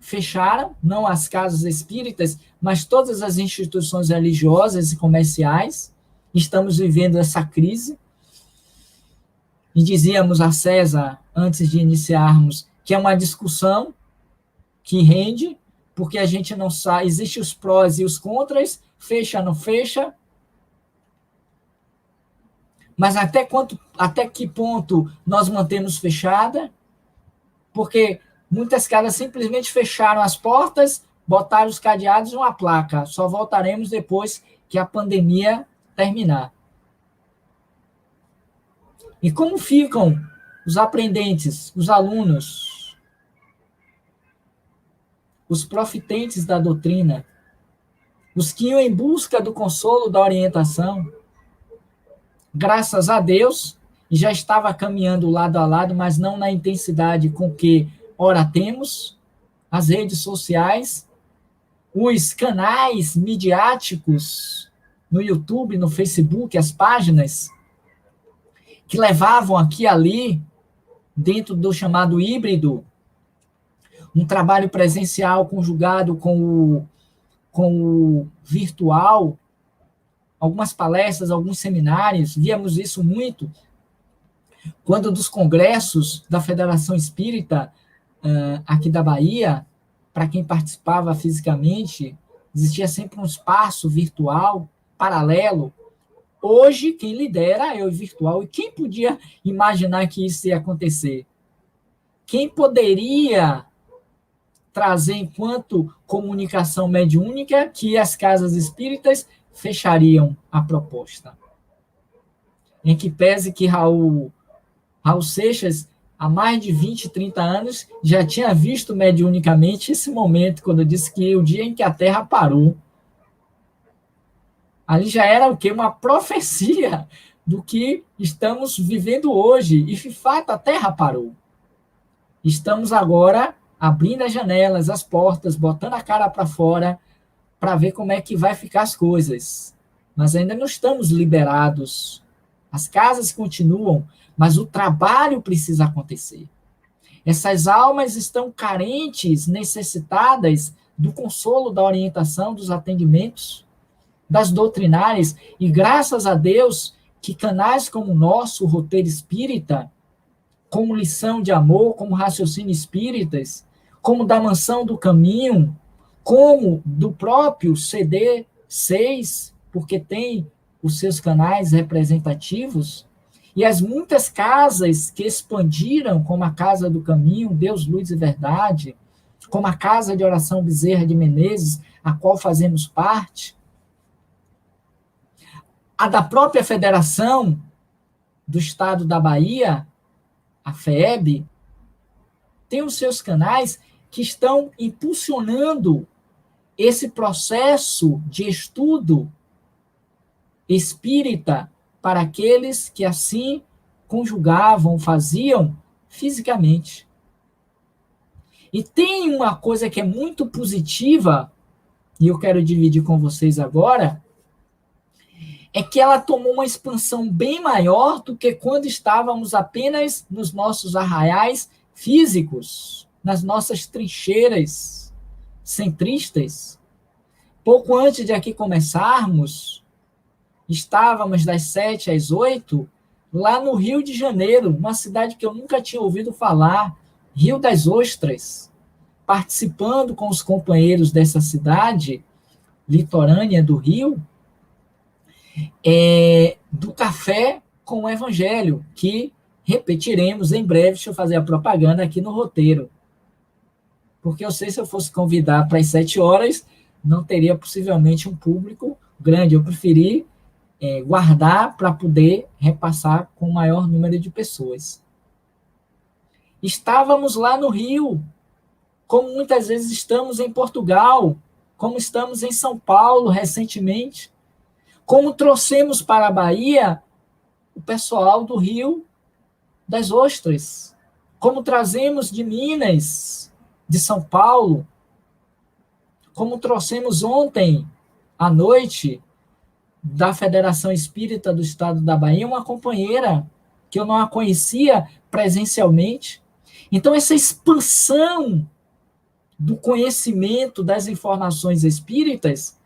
fecharam, não as casas espíritas, mas todas as instituições religiosas e comerciais. Estamos vivendo essa crise. E dizíamos a César, antes de iniciarmos, que é uma discussão que rende, porque a gente não sabe, existem os prós e os contras, fecha, não fecha. Mas até que ponto nós mantemos fechada? Porque muitas casas simplesmente fecharam as portas, botaram os cadeados e uma placa. Só voltaremos depois que a pandemia terminar. E como ficam os aprendentes, os alunos, os profitentes da doutrina, os que iam em busca do consolo, da orientação? Graças a Deus, já estava caminhando lado a lado, mas não na intensidade com que ora temos, as redes sociais, os canais midiáticos no YouTube, no Facebook, as páginas que levavam aqui e ali, dentro do chamado híbrido, um trabalho presencial conjugado com o virtual, algumas palestras, alguns seminários, víamos isso muito, quando dos congressos da Federação Espírita, aqui da Bahia, para quem participava fisicamente, existia sempre um espaço virtual, paralelo. Hoje, quem lidera é o virtual. E quem podia imaginar que isso ia acontecer? Quem poderia trazer, enquanto comunicação mediúnica, que as casas espíritas fechariam a proposta? Em que pese que Raul Seixas, há mais de 20, 30 anos, já tinha visto mediunicamente esse momento, quando disse que o dia em que a Terra parou. Ali já era o quê? Uma profecia do que estamos vivendo hoje. E, de fato, a Terra parou. Estamos agora abrindo as janelas, as portas, botando a cara para fora, para ver como é que vai ficar as coisas. Mas ainda não estamos liberados. As casas continuam, mas o trabalho precisa acontecer. Essas almas estão carentes, necessitadas do consolo, da orientação, dos atendimentos, das doutrinárias, e graças a Deus que canais como o nosso, o Roteiro Espírita, como Lição de Amor, como Raciocínio Espíritas, como da Mansão do Caminho, como do próprio CD 6, porque tem os seus canais representativos, e as muitas casas que expandiram, como a Casa do Caminho, Deus, Luz e Verdade, como a Casa de Oração Bezerra de Menezes, a qual fazemos parte, a da própria Federação do Estado da Bahia, a FEB, tem os seus canais que estão impulsionando esse processo de estudo espírita para aqueles que assim conjugavam, faziam fisicamente. E tem uma coisa que é muito positiva, e eu quero dividir com vocês agora, é que ela tomou uma expansão bem maior do que quando estávamos apenas nos nossos arraiais físicos, nas nossas trincheiras centristas. Pouco antes de aqui começarmos, estávamos das 7 às 8, lá no Rio de Janeiro, uma cidade que eu nunca tinha ouvido falar, Rio das Ostras, participando com os companheiros dessa cidade, litorânea do Rio, do Café com o Evangelho, que repetiremos em breve. Deixa eu fazer a propaganda aqui no roteiro. Porque eu sei, se eu fosse convidar para as 7 horas, não teria possivelmente um público grande. Eu preferi guardar para poder repassar com o maior número de pessoas. Estávamos lá no Rio, como muitas vezes estamos em Portugal, como estamos em São Paulo recentemente, como trouxemos para a Bahia o pessoal do Rio das Ostras, como trazemos de Minas, de São Paulo, como trouxemos ontem à noite da Federação Espírita do Estado da Bahia, uma companheira que eu não a conhecia presencialmente. Então, essa expansão do conhecimento das informações espíritas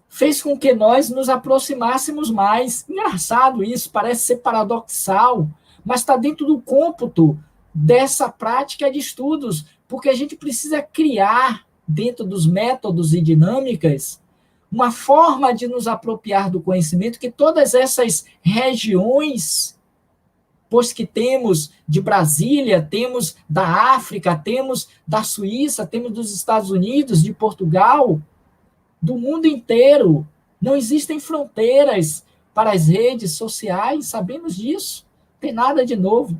fez com que nós nos aproximássemos mais. Engraçado isso, parece ser paradoxal, mas está dentro do cômputo dessa prática de estudos, porque a gente precisa criar, dentro dos métodos e dinâmicas, uma forma de nos apropriar do conhecimento que todas essas regiões, pois que temos de Brasília, temos da África, temos da Suíça, temos dos Estados Unidos, de Portugal, do mundo inteiro. Não existem fronteiras para as redes sociais, sabemos disso, não tem nada de novo.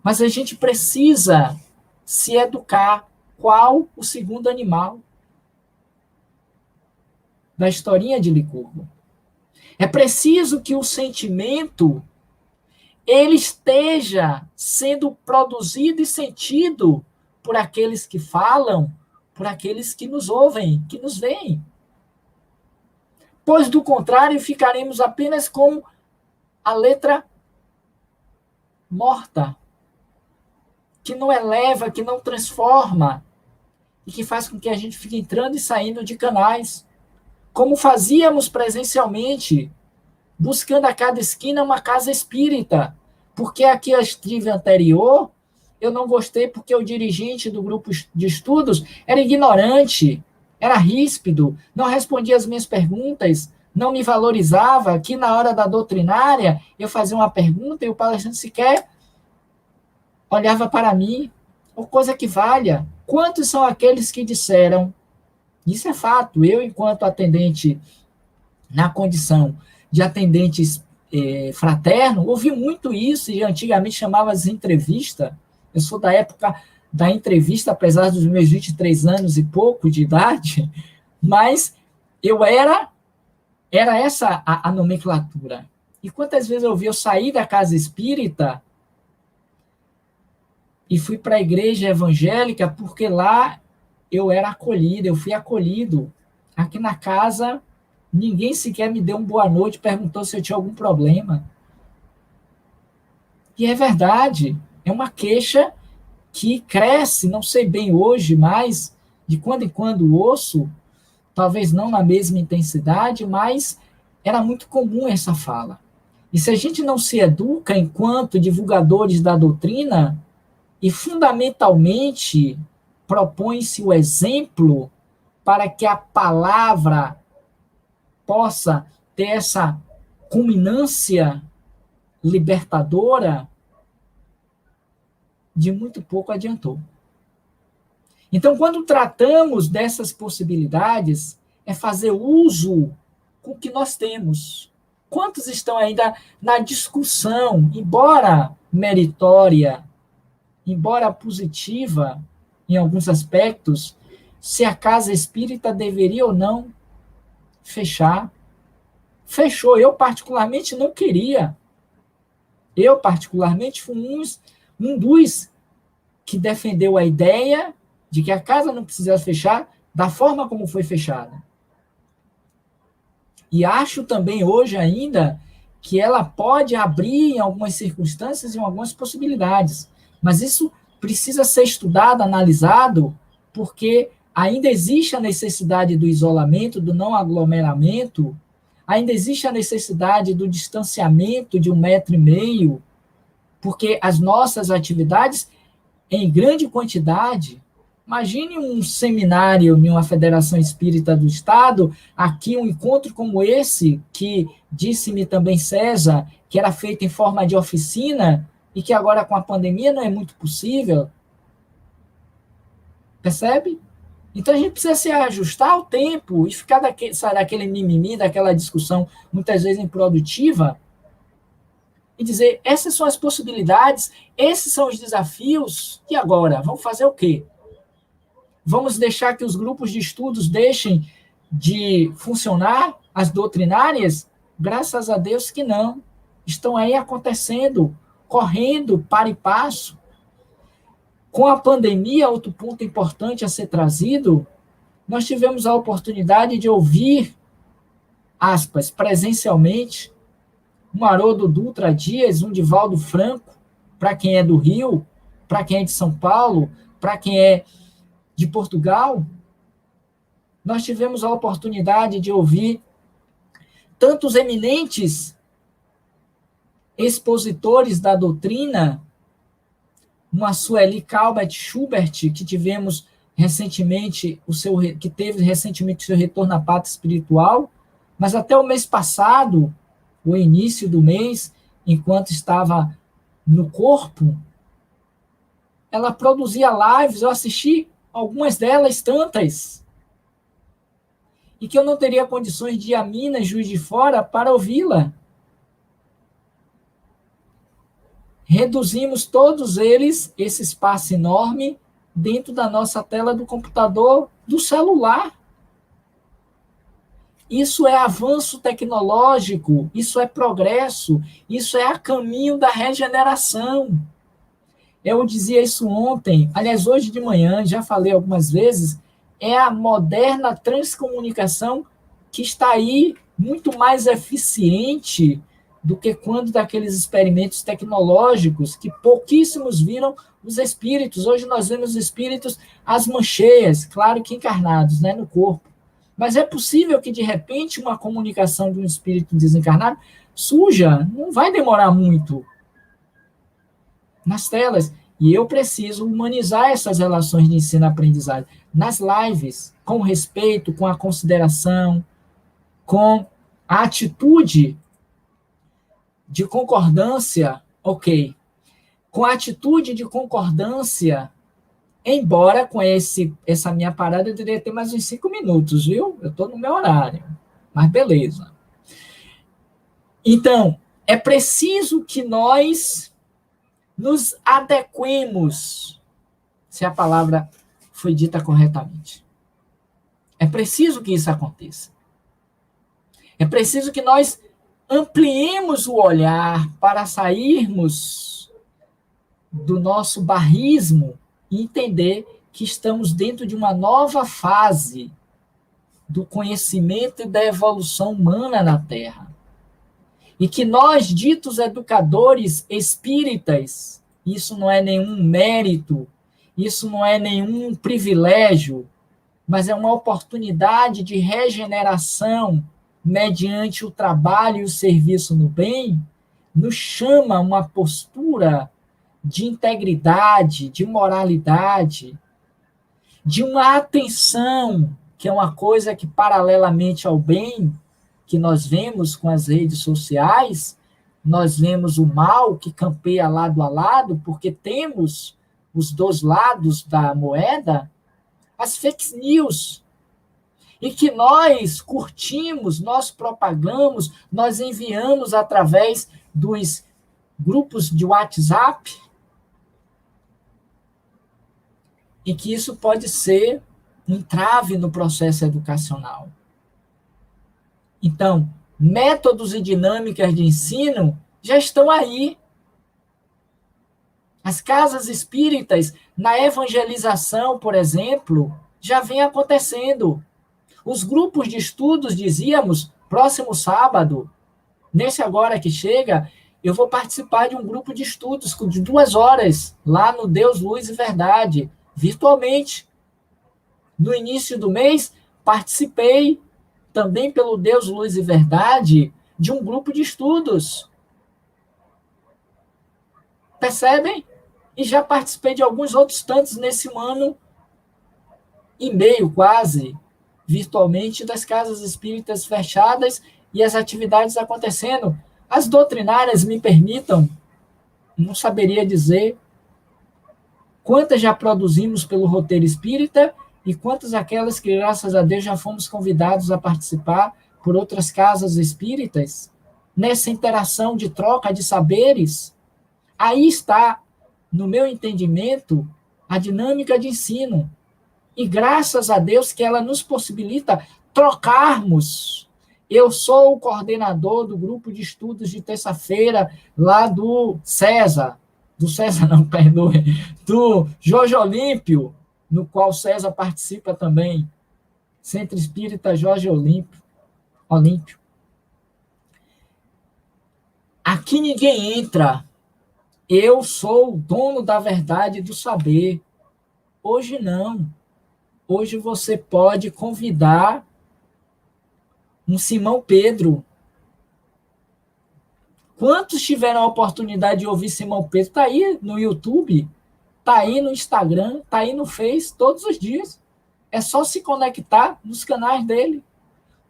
Mas a gente precisa se educar. Qual o segundo animal da historinha de Licurgo? É preciso que o sentimento ele esteja sendo produzido e sentido por aqueles que falam, por aqueles que nos ouvem, que nos veem. Pois, do contrário, ficaremos apenas com a letra morta, que não eleva, que não transforma, e que faz com que a gente fique entrando e saindo de canais, como fazíamos presencialmente, buscando a cada esquina uma casa espírita, porque aqui a estive anterior, eu não gostei porque o dirigente do grupo de estudos era ignorante, era ríspido, não respondia as minhas perguntas, não me valorizava. Aqui na hora da doutrinária, eu fazia uma pergunta e o palestrante sequer olhava para mim, ou coisa que valha. Quantos são aqueles que disseram, isso é fato, eu enquanto atendente, na condição de atendente fraterno, ouvi muito isso, e antigamente chamava de entrevista. Eu sou da época da entrevista, apesar dos meus 23 anos e pouco de idade, mas eu era essa a nomenclatura. E quantas vezes eu saí da casa espírita e fui para a igreja evangélica porque lá eu era acolhido, eu fui acolhido. Aqui na casa, ninguém sequer me deu uma boa noite, perguntou se eu tinha algum problema. E é verdade, é uma queixa que cresce, não sei bem hoje, mas de quando em quando ouço, talvez não na mesma intensidade, mas era muito comum essa fala. E se a gente não se educa enquanto divulgadores da doutrina, e fundamentalmente propõe-se o exemplo para que a palavra possa ter essa culminância libertadora, de muito pouco adiantou. Então, quando tratamos dessas possibilidades, é fazer uso com o que nós temos. Quantos estão ainda na discussão, embora meritória, embora positiva em alguns aspectos, se a casa espírita deveria ou não fechar? Fechou. Eu, particularmente, não queria. Eu, particularmente, fui um dos que defendeu a ideia de que a casa não precisasse fechar da forma como foi fechada. E acho também hoje ainda que ela pode abrir em algumas circunstâncias e em algumas possibilidades. Mas isso precisa ser estudado, analisado, porque ainda existe a necessidade do isolamento, do não aglomeramento, ainda existe a necessidade do distanciamento de 1,5 metro, porque as nossas atividades, em grande quantidade, imagine um seminário em uma Federação Espírita do Estado, aqui um encontro como esse, que disse-me também César, que era feito em forma de oficina, e que agora com a pandemia não é muito possível. Percebe? Então a gente precisa se ajustar ao tempo e ficar sair daquele mimimi, daquela discussão muitas vezes improdutiva, e dizer, essas são as possibilidades, esses são os desafios, e agora? Vamos fazer o quê? Vamos deixar que os grupos de estudos deixem de funcionar, as doutrinárias? Graças a Deus que não. Estão aí acontecendo, correndo para e passo. Com a pandemia, outro ponto importante a ser trazido, nós tivemos a oportunidade de ouvir aspas, presencialmente, um Haroldo Dutra Dias, um Divaldo Franco, para quem é do Rio, para quem é de São Paulo, para quem é de Portugal. Nós tivemos a oportunidade de ouvir tantos eminentes expositores da doutrina, uma Sueli Calbert Schubert, que tivemos recentemente que teve recentemente o seu retorno à pátria espiritual, mas até o mês passado, o início do mês, enquanto estava no corpo, ela produzia lives, eu assisti algumas delas, tantas, e que eu não teria condições de ir a Minas, Juiz de Fora, para ouvi-la. Reduzimos todos eles, esse espaço enorme, dentro da nossa tela do computador, do celular. Isso é avanço tecnológico, isso é progresso, isso é a caminho da regeneração. Eu dizia isso ontem, aliás, hoje de manhã, já falei algumas vezes, é a moderna transcomunicação que está aí muito mais eficiente do que quando daqueles experimentos tecnológicos que pouquíssimos viram os espíritos. Hoje nós vemos os espíritos as mancheias, claro que encarnados, né, no corpo. Mas é possível que, de repente, uma comunicação de um espírito desencarnado surja, não vai demorar muito, nas telas. E eu preciso humanizar essas relações de ensino-aprendizagem nas lives, com respeito, com a consideração, com a atitude de concordância, ok. Com a atitude de concordância, embora com essa minha parada eu deveria ter mais uns 5 minutos, viu? Eu estou no meu horário, mas beleza. Então, é preciso que nós nos adequemos, se a palavra foi dita corretamente. É preciso que isso aconteça. É preciso que nós ampliemos o olhar para sairmos do nosso barrismo e entender que estamos dentro de uma nova fase do conhecimento e da evolução humana na Terra. E que nós, ditos educadores espíritas, isso não é nenhum mérito, isso não é nenhum privilégio, mas é uma oportunidade de regeneração mediante o trabalho e o serviço no bem, nos chama uma postura de integridade, de moralidade, de uma atenção, que é uma coisa que, paralelamente ao bem, que nós vemos com as redes sociais, nós vemos o mal que campeia lado a lado, porque temos os dois lados da moeda, as fake news, e que nós curtimos, nós propagamos, nós enviamos através dos grupos de WhatsApp, e que isso pode ser um entrave no processo educacional. Então, métodos e dinâmicas de ensino já estão aí. As casas espíritas, na evangelização, por exemplo, já vem acontecendo. Os grupos de estudos, dizíamos, próximo sábado, nesse agora que chega, eu vou participar de um grupo de estudos de 2 horas, lá no Deus, Luz e Verdade, virtualmente. No início do mês, participei também pelo Deus, Luz e Verdade, de um grupo de estudos. Percebem? E já participei de alguns outros tantos nesse 1 ano e meio, quase, virtualmente, das casas espíritas fechadas e as atividades acontecendo. As doutrinárias, me permitam, não saberia dizer quantas já produzimos pelo Roteiro Espírita e quantas aquelas que, graças a Deus, já fomos convidados a participar por outras casas espíritas, nessa interação de troca de saberes. Aí está, no meu entendimento, a dinâmica de ensino. E graças a Deus que ela nos possibilita trocarmos. Eu sou o coordenador do grupo de estudos de terça-feira, lá do César. Do César, não, perdoe. Do Jorge Olímpio, no qual César participa também. Centro Espírita Jorge Olímpio. aqui ninguém entra. Eu sou o dono da verdade e do saber. Hoje não. Hoje você pode convidar um Simão Pedro. Quantos tiveram a oportunidade de ouvir Simão Pedro? Está aí no YouTube, está aí no Instagram, está aí no Face, todos os dias. É só se conectar nos canais dele.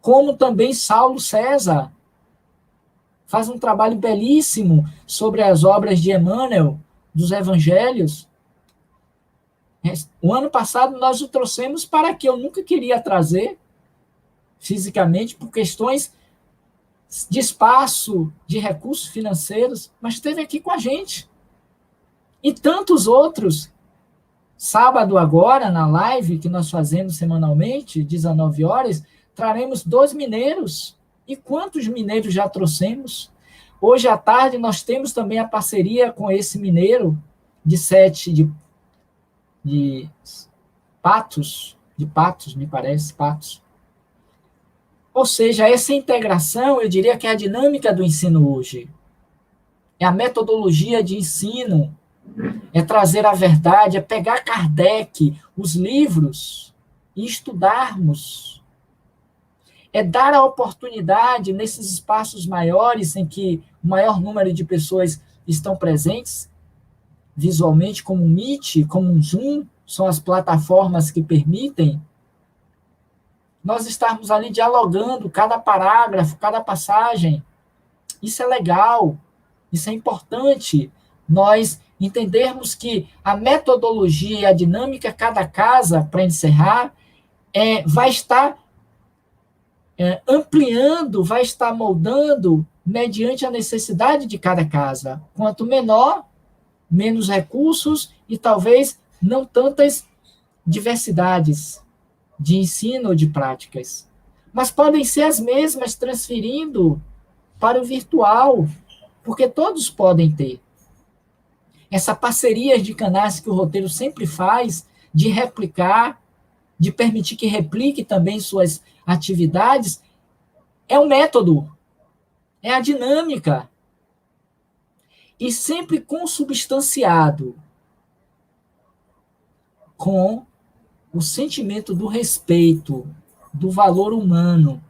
Como também Saulo César faz um trabalho belíssimo sobre as obras de Emmanuel, dos evangelhos. O ano passado nós o trouxemos para que eu nunca queria trazer fisicamente, por questões de espaço, de recursos financeiros, mas esteve aqui com a gente. E tantos outros. Sábado agora, na live que nós fazemos semanalmente, 19 horas, traremos 2 mineiros. E quantos mineiros já trouxemos? Hoje à tarde nós temos também a parceria com esse mineiro de Patos, me parece, Patos. Ou seja, essa integração, eu diria que é a dinâmica do ensino hoje. É a metodologia de ensino, é trazer a verdade, é pegar Kardec, os livros, e estudarmos. É dar a oportunidade nesses espaços maiores em que o maior número de pessoas estão presentes, visualmente, como um Meet, como um Zoom, são as plataformas que permitem nós estarmos ali dialogando cada parágrafo, cada passagem. Isso é legal, isso é importante. Nós entendermos que a metodologia e a dinâmica, cada casa, para encerrar, vai estar ampliando, vai estar moldando mediante a necessidade de cada casa. Quanto menor, menos recursos e talvez não tantas diversidades de ensino ou de práticas. Mas podem ser as mesmas transferindo para o virtual, porque todos podem ter. Essa parceria de canais que o roteiro sempre faz, de replicar, de permitir que replique também suas atividades, é o método, é a dinâmica. E sempre consubstanciado com o sentimento do respeito, do valor humano,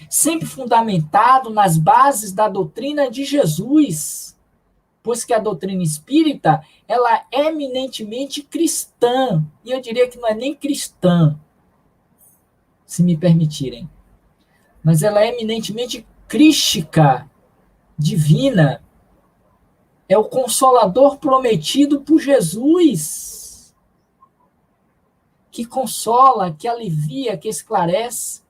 sempre fundamentado nas bases da doutrina de Jesus, pois que a doutrina espírita, ela é eminentemente cristã, e eu diria que não é nem cristã, se me permitirem, mas ela é eminentemente crística, divina, é o consolador prometido por Jesus, que consola, que alivia, que esclarece.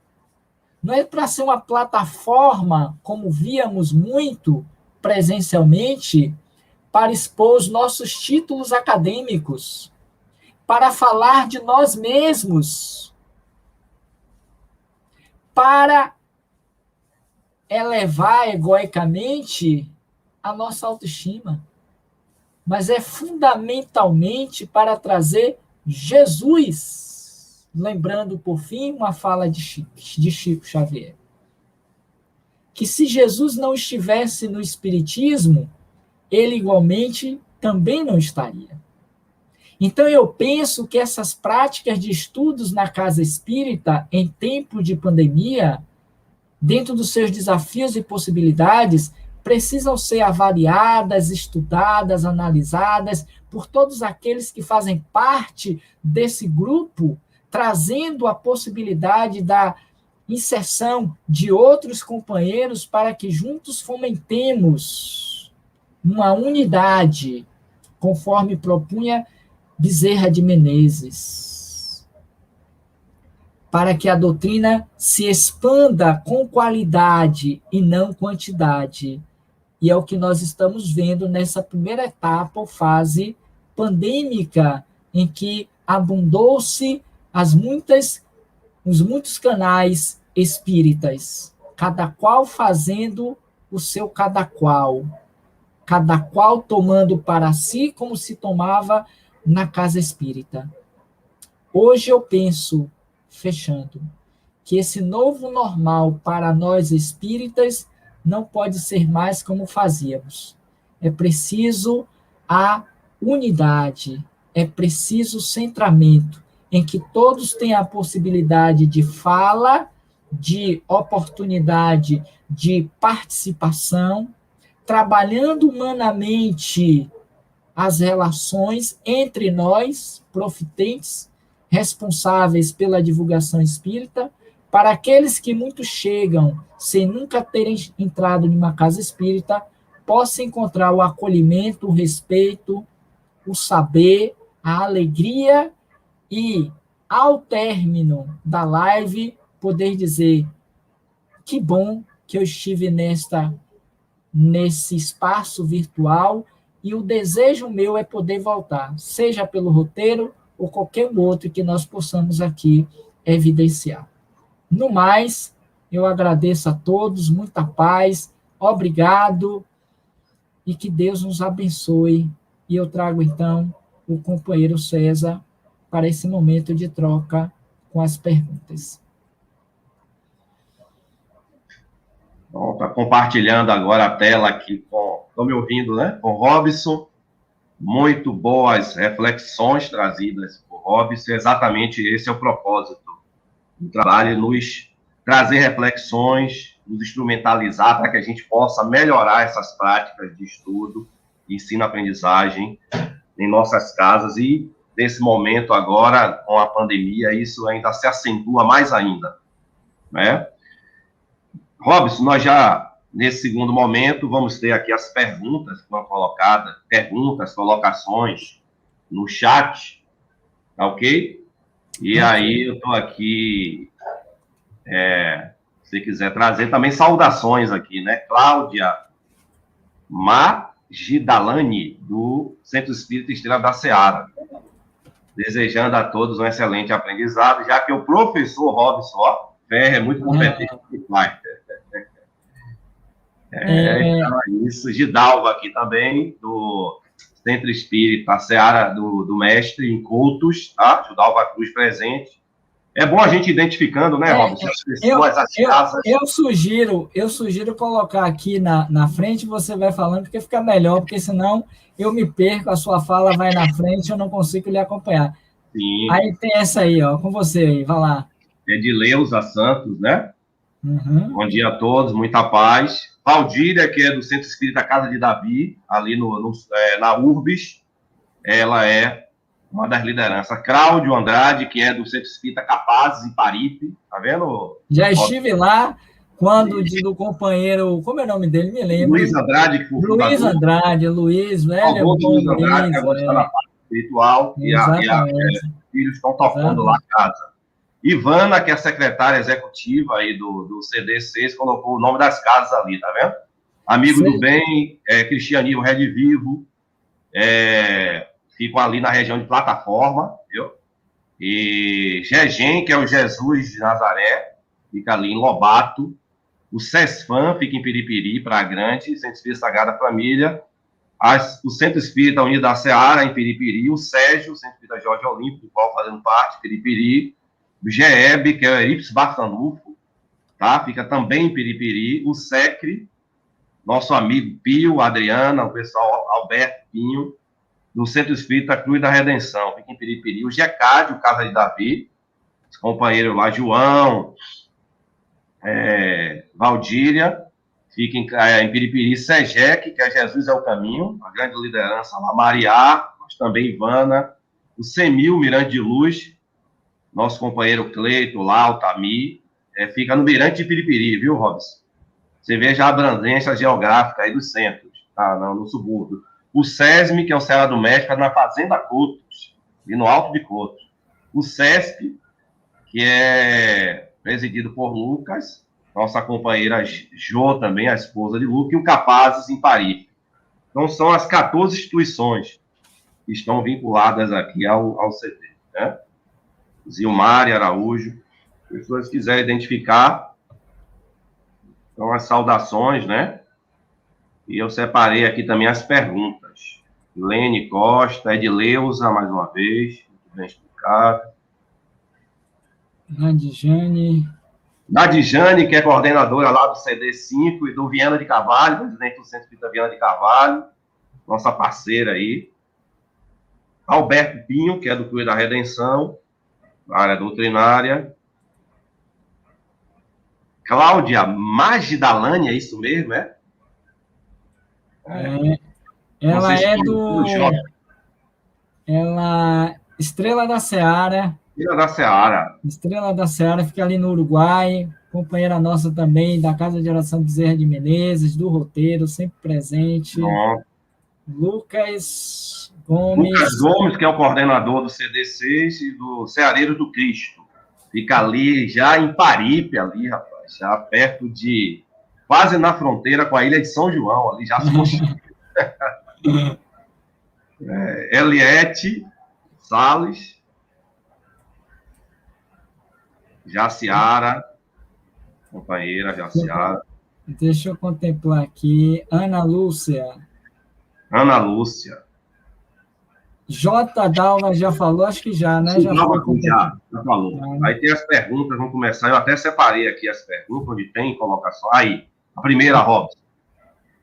Não é para ser uma plataforma, como víamos muito presencialmente, para expor os nossos títulos acadêmicos, para falar de nós mesmos, para elevar egoicamente a nossa autoestima, mas é fundamentalmente para trazer Jesus, lembrando, por fim, uma fala de Chico Xavier, que se Jesus não estivesse no Espiritismo, ele igualmente também não estaria. Então eu penso que essas práticas de estudos na casa espírita, em tempo de pandemia, dentro dos seus desafios e possibilidades, precisam ser avaliadas, estudadas, analisadas por todos aqueles que fazem parte desse grupo, trazendo a possibilidade da inserção de outros companheiros para que juntos fomentemos uma unidade, conforme propunha Bezerra de Menezes, para que a doutrina se expanda com qualidade e não quantidade. E é o que nós estamos vendo nessa primeira etapa ou fase pandêmica, em que abundou-se os muitos canais espíritas, cada qual fazendo o seu cada qual tomando para si como se tomava na casa espírita. Hoje eu penso, fechando, que esse novo normal para nós espíritas não pode ser mais como fazíamos. É preciso a unidade, é preciso o centramento, em que todos tenham a possibilidade de fala, de oportunidade de participação, trabalhando humanamente as relações entre nós, profitentes, responsáveis pela divulgação espírita, para aqueles que muito chegam sem nunca terem entrado em uma casa espírita, possam encontrar o acolhimento, o respeito, o saber, a alegria e, ao término da live, poder dizer que bom que eu estive nesse espaço virtual e o desejo meu é poder voltar, seja pelo roteiro ou qualquer outro que nós possamos aqui evidenciar. No mais, eu agradeço a todos, muita paz, obrigado e que Deus nos abençoe. E eu trago, então, o companheiro César para esse momento de troca com as perguntas. Está compartilhando agora a tela aqui com... Estão me ouvindo, né? Com o Robson. Muito boas reflexões trazidas por Robson. Exatamente esse é o propósito do trabalho, nos trazer reflexões, nos instrumentalizar para que a gente possa melhorar essas práticas de estudo, ensino-aprendizagem em nossas casas. E, nesse momento agora, com a pandemia, isso ainda se acentua mais ainda, né? Robson, nós já, nesse segundo momento, vamos ter aqui as perguntas que foram colocadas, colocações no chat, tá ok? E aí eu estou aqui, se quiser trazer também saudações aqui, né? Cláudia Magidalani, do Centro Espírita Estrela da Seara, desejando a todos um excelente aprendizado, já que o professor Robson, ó, Ferre é muito competente. Então é isso. Gidalva aqui também, do Centro Espírita Seara do Mestre em Coutos, tá? Gidalva Cruz presente. É bom a gente identificando, né, Robson? As pessoas, as casas. Eu sugiro colocar aqui na frente, você vai falando, porque fica melhor, porque senão eu me perco, a sua fala vai na frente, eu não consigo lhe acompanhar. Sim. Aí tem essa aí, ó, com você aí, vai lá. É de Leusa Santos, né? Uhum. Bom dia a todos, muita paz. Valdíria, que é do Centro Espírita Casa de Davi, ali na Urbis, ela é uma das lideranças. Cláudio Andrade, que é do Centro Espírita Capazes, em Paripe, tá vendo? Já estive lá quando do companheiro, como é o nome dele? Me lembro. Luiz Andrade, que foi o Luiz Andrade, Luiz, velho. Luiz Andrade, que agora está na parte espiritual, e os filhos estão tocando lá a casa. Ivana, que é a secretária executiva aí do CD6, colocou o nome das casas ali, tá vendo? Amigo do bem, Cristianinho Red Vivo, ficam ali na região de Plataforma, viu? E Gegem, que é o Jesus de Nazaré, fica ali em Lobato. O Cesfam fica em Piripiri, Praia Grande, Centro Espírita Sagrada Família. O Centro Espírita Unido da Seara, em Piripiri. O Sérgio, o Centro Espírita Jorge Olímpico, do qual fazendo parte, Piripiri. O GEB, que é o Erips Barçanufo, tá? Fica também em Piripiri. O SECRE, nosso amigo Pio, Adriana, o pessoal Alberto Pinho, do Centro Espírita Cruz da Redenção, fica em Piripiri. O GECAD, o Casa de Davi, os companheiros lá, João, Valdíria, fica em Piripiri. SEGEC, que é Jesus é o Caminho, a grande liderança lá. Mariá, mas também Ivana. O CEMIL, Mirante de Luz, nosso companheiro Cleito lá, Altamir, fica no Mirante de Piripiri, viu, Robson? Você veja a abrangência geográfica aí dos centros, tá? No subúrbio. O SESM, que é o Serra do México, na Fazenda Coutos, e no Alto de Coutos. O SESP, que é presidido por Lucas, nossa companheira Jo também, a esposa de Lucas, e o Capazes em Paris. Então, são as 14 instituições que estão vinculadas aqui ao CD, né? Zilmar Araújo, pessoas que quiserem identificar, então as saudações, né? E eu separei aqui também as perguntas. Lene Costa, Edileuza, mais uma vez, muito bem explicado. Grande Jane. Da Dijane, que é coordenadora lá do CD5, e do Viana de Carvalho, presidente do Centro Espírita Viana de Carvalho, nossa parceira aí. Alberto Pinho, que é do Clube da Redenção, da área doutrinária. Cláudia Magdalane, é isso mesmo, é? Ela é do... Ela... Estrela da Seara. Estrela da Seara, fica ali no Uruguai, companheira nossa também, da Casa de Oração Bezerra de Menezes, do Roteiro, sempre presente. Nossa. Lucas Gomes. Lucas Gomes, que é o coordenador do CD6 e do Ceareiros do Cristo. Fica ali, já em Paripe, ali, rapaz, já perto de... quase na fronteira com a ilha de São João, ali, já se mostrou. Eliette Salles, Jaciara, companheira Jaciara. Deixa eu contemplar aqui. Ana Lúcia. J. Dalva já falou, acho que já, né? Já falou. Aí tem as perguntas, vamos começar. Eu até separei aqui as perguntas, onde tem colocação. Aí, a primeira, Robson,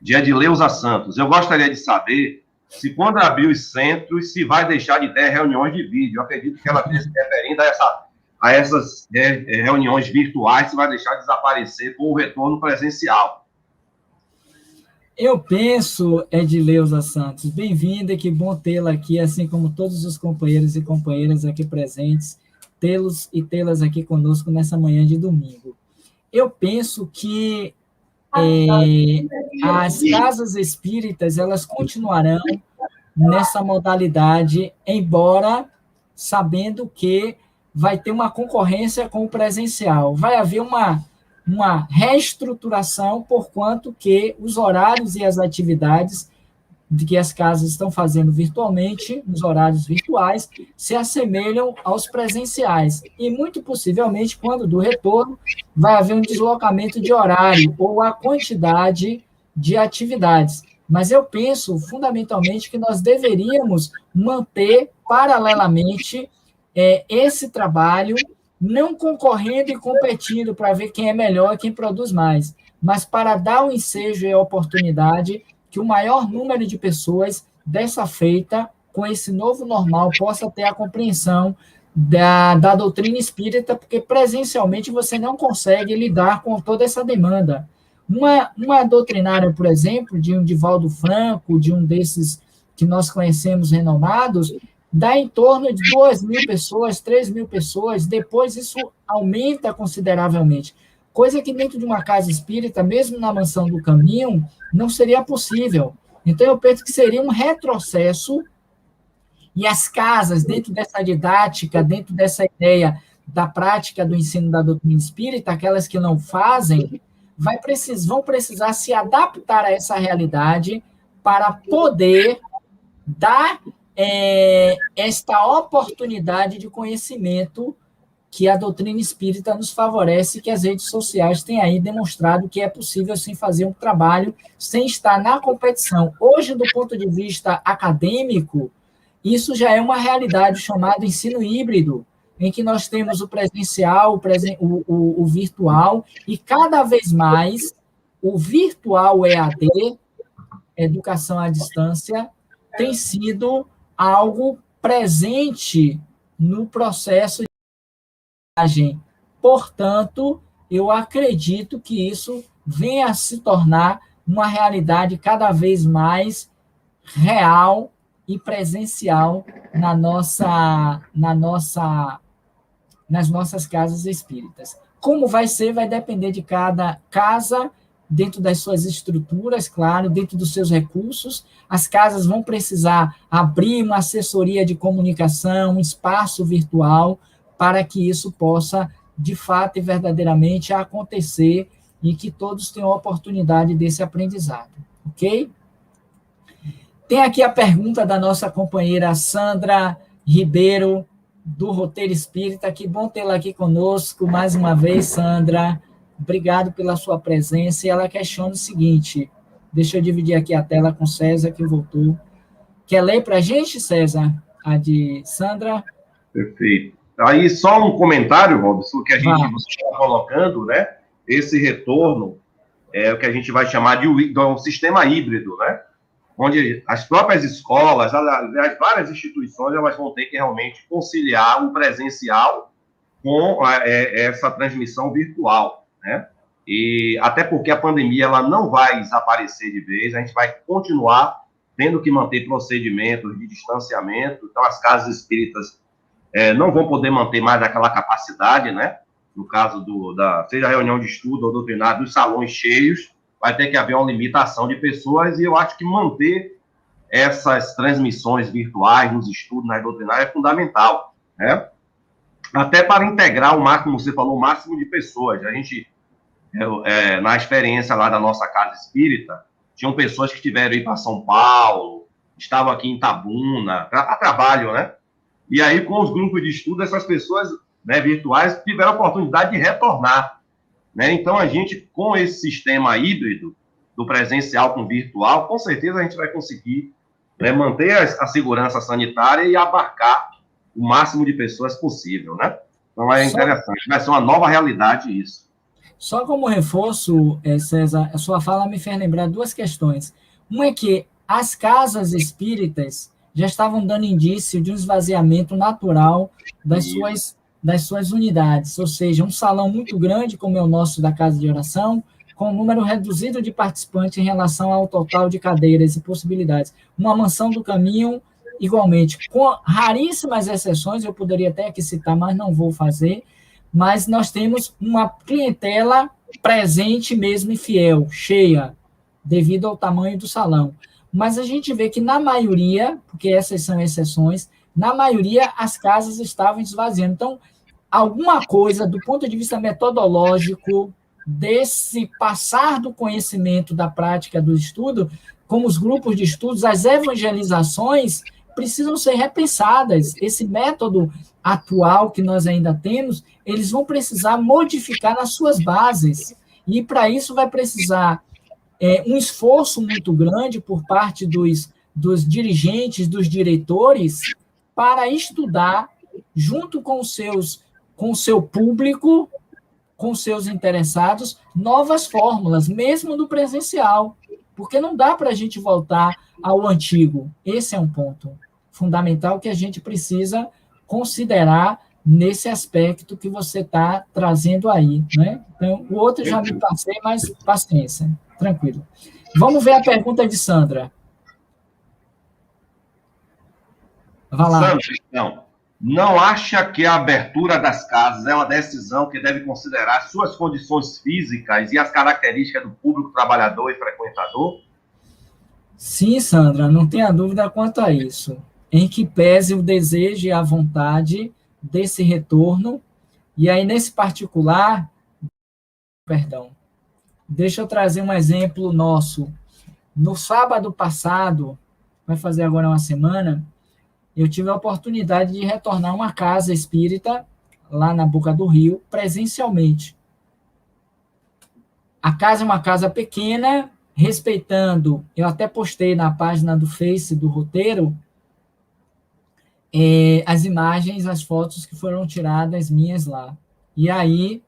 de Edileuza Santos. Eu gostaria de saber se quando abrir os centros, se vai deixar de ter reuniões de vídeo. Eu acredito que ela esteja se referindo a essas reuniões virtuais, se vai deixar de desaparecer com o retorno presencial. Eu penso, Edileuza Santos, bem-vinda, que bom tê-la aqui, assim como todos os companheiros e companheiras aqui presentes, tê-los e tê-las aqui conosco nessa manhã de domingo. Eu penso que as casas espíritas, elas continuarão nessa modalidade, embora sabendo que vai ter uma concorrência com o presencial. Vai haver uma reestruturação, porquanto que os horários e as atividades de que as casas estão fazendo virtualmente, nos horários virtuais, se assemelham aos presenciais. E, muito possivelmente, quando do retorno, vai haver um deslocamento de horário ou a quantidade de atividades. Mas eu penso, fundamentalmente, que nós deveríamos manter, paralelamente, esse trabalho, não concorrendo e competindo para ver quem é melhor, quem produz mais, mas para dar o ensejo e a oportunidade que o maior número de pessoas dessa feita, com esse novo normal, possa ter a compreensão da doutrina espírita, porque presencialmente você não consegue lidar com toda essa demanda. Uma doutrinária, por exemplo, de um Divaldo Franco, de um desses que nós conhecemos renomados, dá em torno de 2.000 pessoas, 3.000 pessoas, depois isso aumenta consideravelmente, coisa que dentro de uma casa espírita, mesmo na Mansão do Caminho, não seria possível. Então, eu penso que seria um retrocesso, e as casas, dentro dessa didática, dentro dessa ideia da prática do ensino da doutrina espírita, aquelas que não fazem, vão precisar se adaptar a essa realidade para poder dar esta oportunidade de conhecimento que a doutrina espírita nos favorece, que as redes sociais têm aí demonstrado que é possível sim fazer um trabalho sem estar na competição. Hoje, do ponto de vista acadêmico, isso já é uma realidade chamada ensino híbrido, em que nós temos o presencial, o virtual, e cada vez mais o virtual EAD, educação à distância, tem sido algo presente no processo de aprendizagem. Portanto, eu acredito que isso venha a se tornar uma realidade cada vez mais real e presencial nas nossas casas espíritas. Como vai ser, vai depender de cada casa, dentro das suas estruturas, claro, dentro dos seus recursos. As casas vão precisar abrir uma assessoria de comunicação, um espaço virtual, para que isso possa, de fato e verdadeiramente, acontecer e que todos tenham a oportunidade desse aprendizado. Ok? Tem aqui a pergunta da nossa companheira Sandra Ribeiro, do Roteiro Espírita. Que bom tê-la aqui conosco mais uma vez, Sandra. Obrigado pela sua presença. E ela questiona o seguinte, deixa eu dividir aqui a tela com César, que voltou. Quer ler para a gente, César? A de Sandra? Perfeito. Aí só um comentário, Robson, que você está colocando, né? Esse retorno é o que a gente vai chamar de um sistema híbrido, né? Onde as próprias escolas, as várias instituições, elas vão ter que realmente conciliar o presencial com essa transmissão virtual, né? E até porque a pandemia ela não vai desaparecer de vez, a gente vai continuar tendo que manter procedimentos de distanciamento, então as casas espíritas não vão poder manter mais aquela capacidade, né? No caso seja a reunião de estudo ou doutrinário, dos salões cheios, vai ter que haver uma limitação de pessoas, e eu acho que manter essas transmissões virtuais nos estudos, na doutrinária, é fundamental, né? Até para integrar o máximo, como você falou, o máximo de pessoas. A gente, na experiência lá da nossa casa espírita, tinham pessoas que tiveram ir para São Paulo, estavam aqui em Itabuna, a trabalho, né? E aí, com os grupos de estudo, essas pessoas, né, virtuais tiveram a oportunidade de retornar, né? Então, a gente, com esse sistema híbrido, do presencial com virtual, com certeza a gente vai conseguir, né, manter a segurança sanitária e abarcar o máximo de pessoas possível, né? Então, é interessante. Vai ser uma nova realidade isso. Só como reforço, César, a sua fala me fez lembrar duas questões. Uma é que as casas espíritas já estavam dando indício de um esvaziamento natural das suas unidades, ou seja, um salão muito grande, como é o nosso da casa de oração, com um número reduzido de participantes em relação ao total de cadeiras e possibilidades. Uma mansão do caminho, igualmente, com raríssimas exceções, eu poderia até aqui citar, mas não vou fazer, mas nós temos uma clientela presente mesmo e fiel, cheia, devido ao tamanho do salão. Mas a gente vê que na maioria, porque essas são exceções, na maioria as casas estavam esvaziando. Então, alguma coisa do ponto de vista metodológico, desse passar do conhecimento da prática do estudo, como os grupos de estudos, as evangelizações precisam ser repensadas. Esse método atual que nós ainda temos, eles vão precisar modificar nas suas bases. E para isso vai precisar um esforço muito grande por parte dos dirigentes, dos diretores, para estudar, junto com o seu público, com seus interessados, novas fórmulas, mesmo no presencial, porque não dá para a gente voltar ao antigo. Esse é um ponto fundamental que a gente precisa considerar nesse aspecto que você está trazendo aí, né? Então, o outro já me passei, mas paciência, tranquilo. Vamos ver a pergunta de Sandra. Vai lá. Sandra, então, não acha que a abertura das casas é uma decisão que deve considerar suas condições físicas e as características do público trabalhador e frequentador? Sim, Sandra, não tenha dúvida quanto a isso. Em que pese o desejo e a vontade desse retorno. E aí, nesse particular, deixa eu trazer um exemplo nosso. No sábado passado, vai fazer agora uma semana, eu tive a oportunidade de retornar a uma casa espírita, lá na Boca do Rio, presencialmente. A casa é uma casa pequena, respeitando, eu até postei na página do Face do roteiro, as imagens, as fotos que foram tiradas minhas lá. E aí,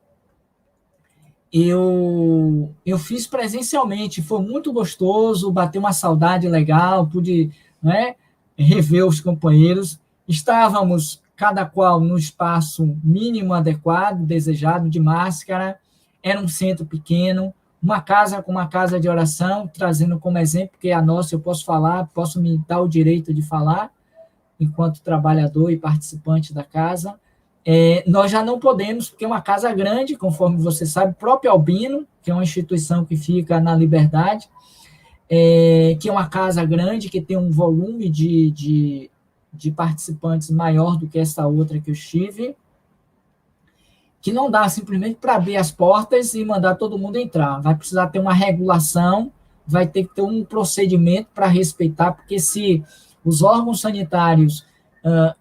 eu fiz presencialmente, foi muito gostoso, bateu uma saudade legal, pude, né, rever os companheiros. Estávamos, cada qual, no espaço mínimo adequado, desejado, de máscara, era um centro pequeno, uma casa com uma casa de oração, trazendo como exemplo, que é a nossa, eu posso falar, posso me dar o direito de falar, enquanto trabalhador e participante da casa. Nós já não podemos, porque é uma casa grande, conforme você sabe, o próprio Albino, que é uma instituição que fica na Liberdade, que é uma casa grande, que tem um volume de participantes maior do que essa outra que eu estive, que não dá simplesmente para abrir as portas e mandar todo mundo entrar. Vai precisar ter uma regulação, vai ter que ter um procedimento para respeitar, porque se os órgãos sanitários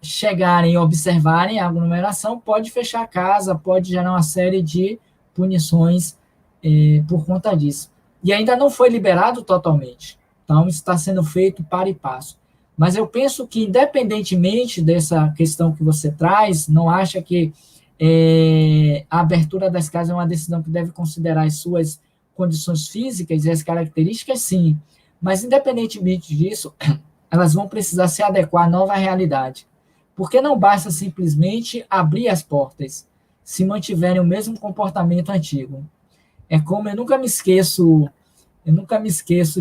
chegarem e observarem a aglomeração, pode fechar a casa, pode gerar uma série de punições por conta disso. E ainda não foi liberado totalmente. Então, isso está sendo feito para e passo. Mas eu penso que, independentemente dessa questão que você traz, não acha que a abertura das casas é uma decisão que deve considerar as suas condições físicas e as características, sim. Mas, independentemente disso, elas vão precisar se adequar à nova realidade. Porque não basta simplesmente abrir as portas, se mantiverem o mesmo comportamento antigo. É como eu nunca me esqueço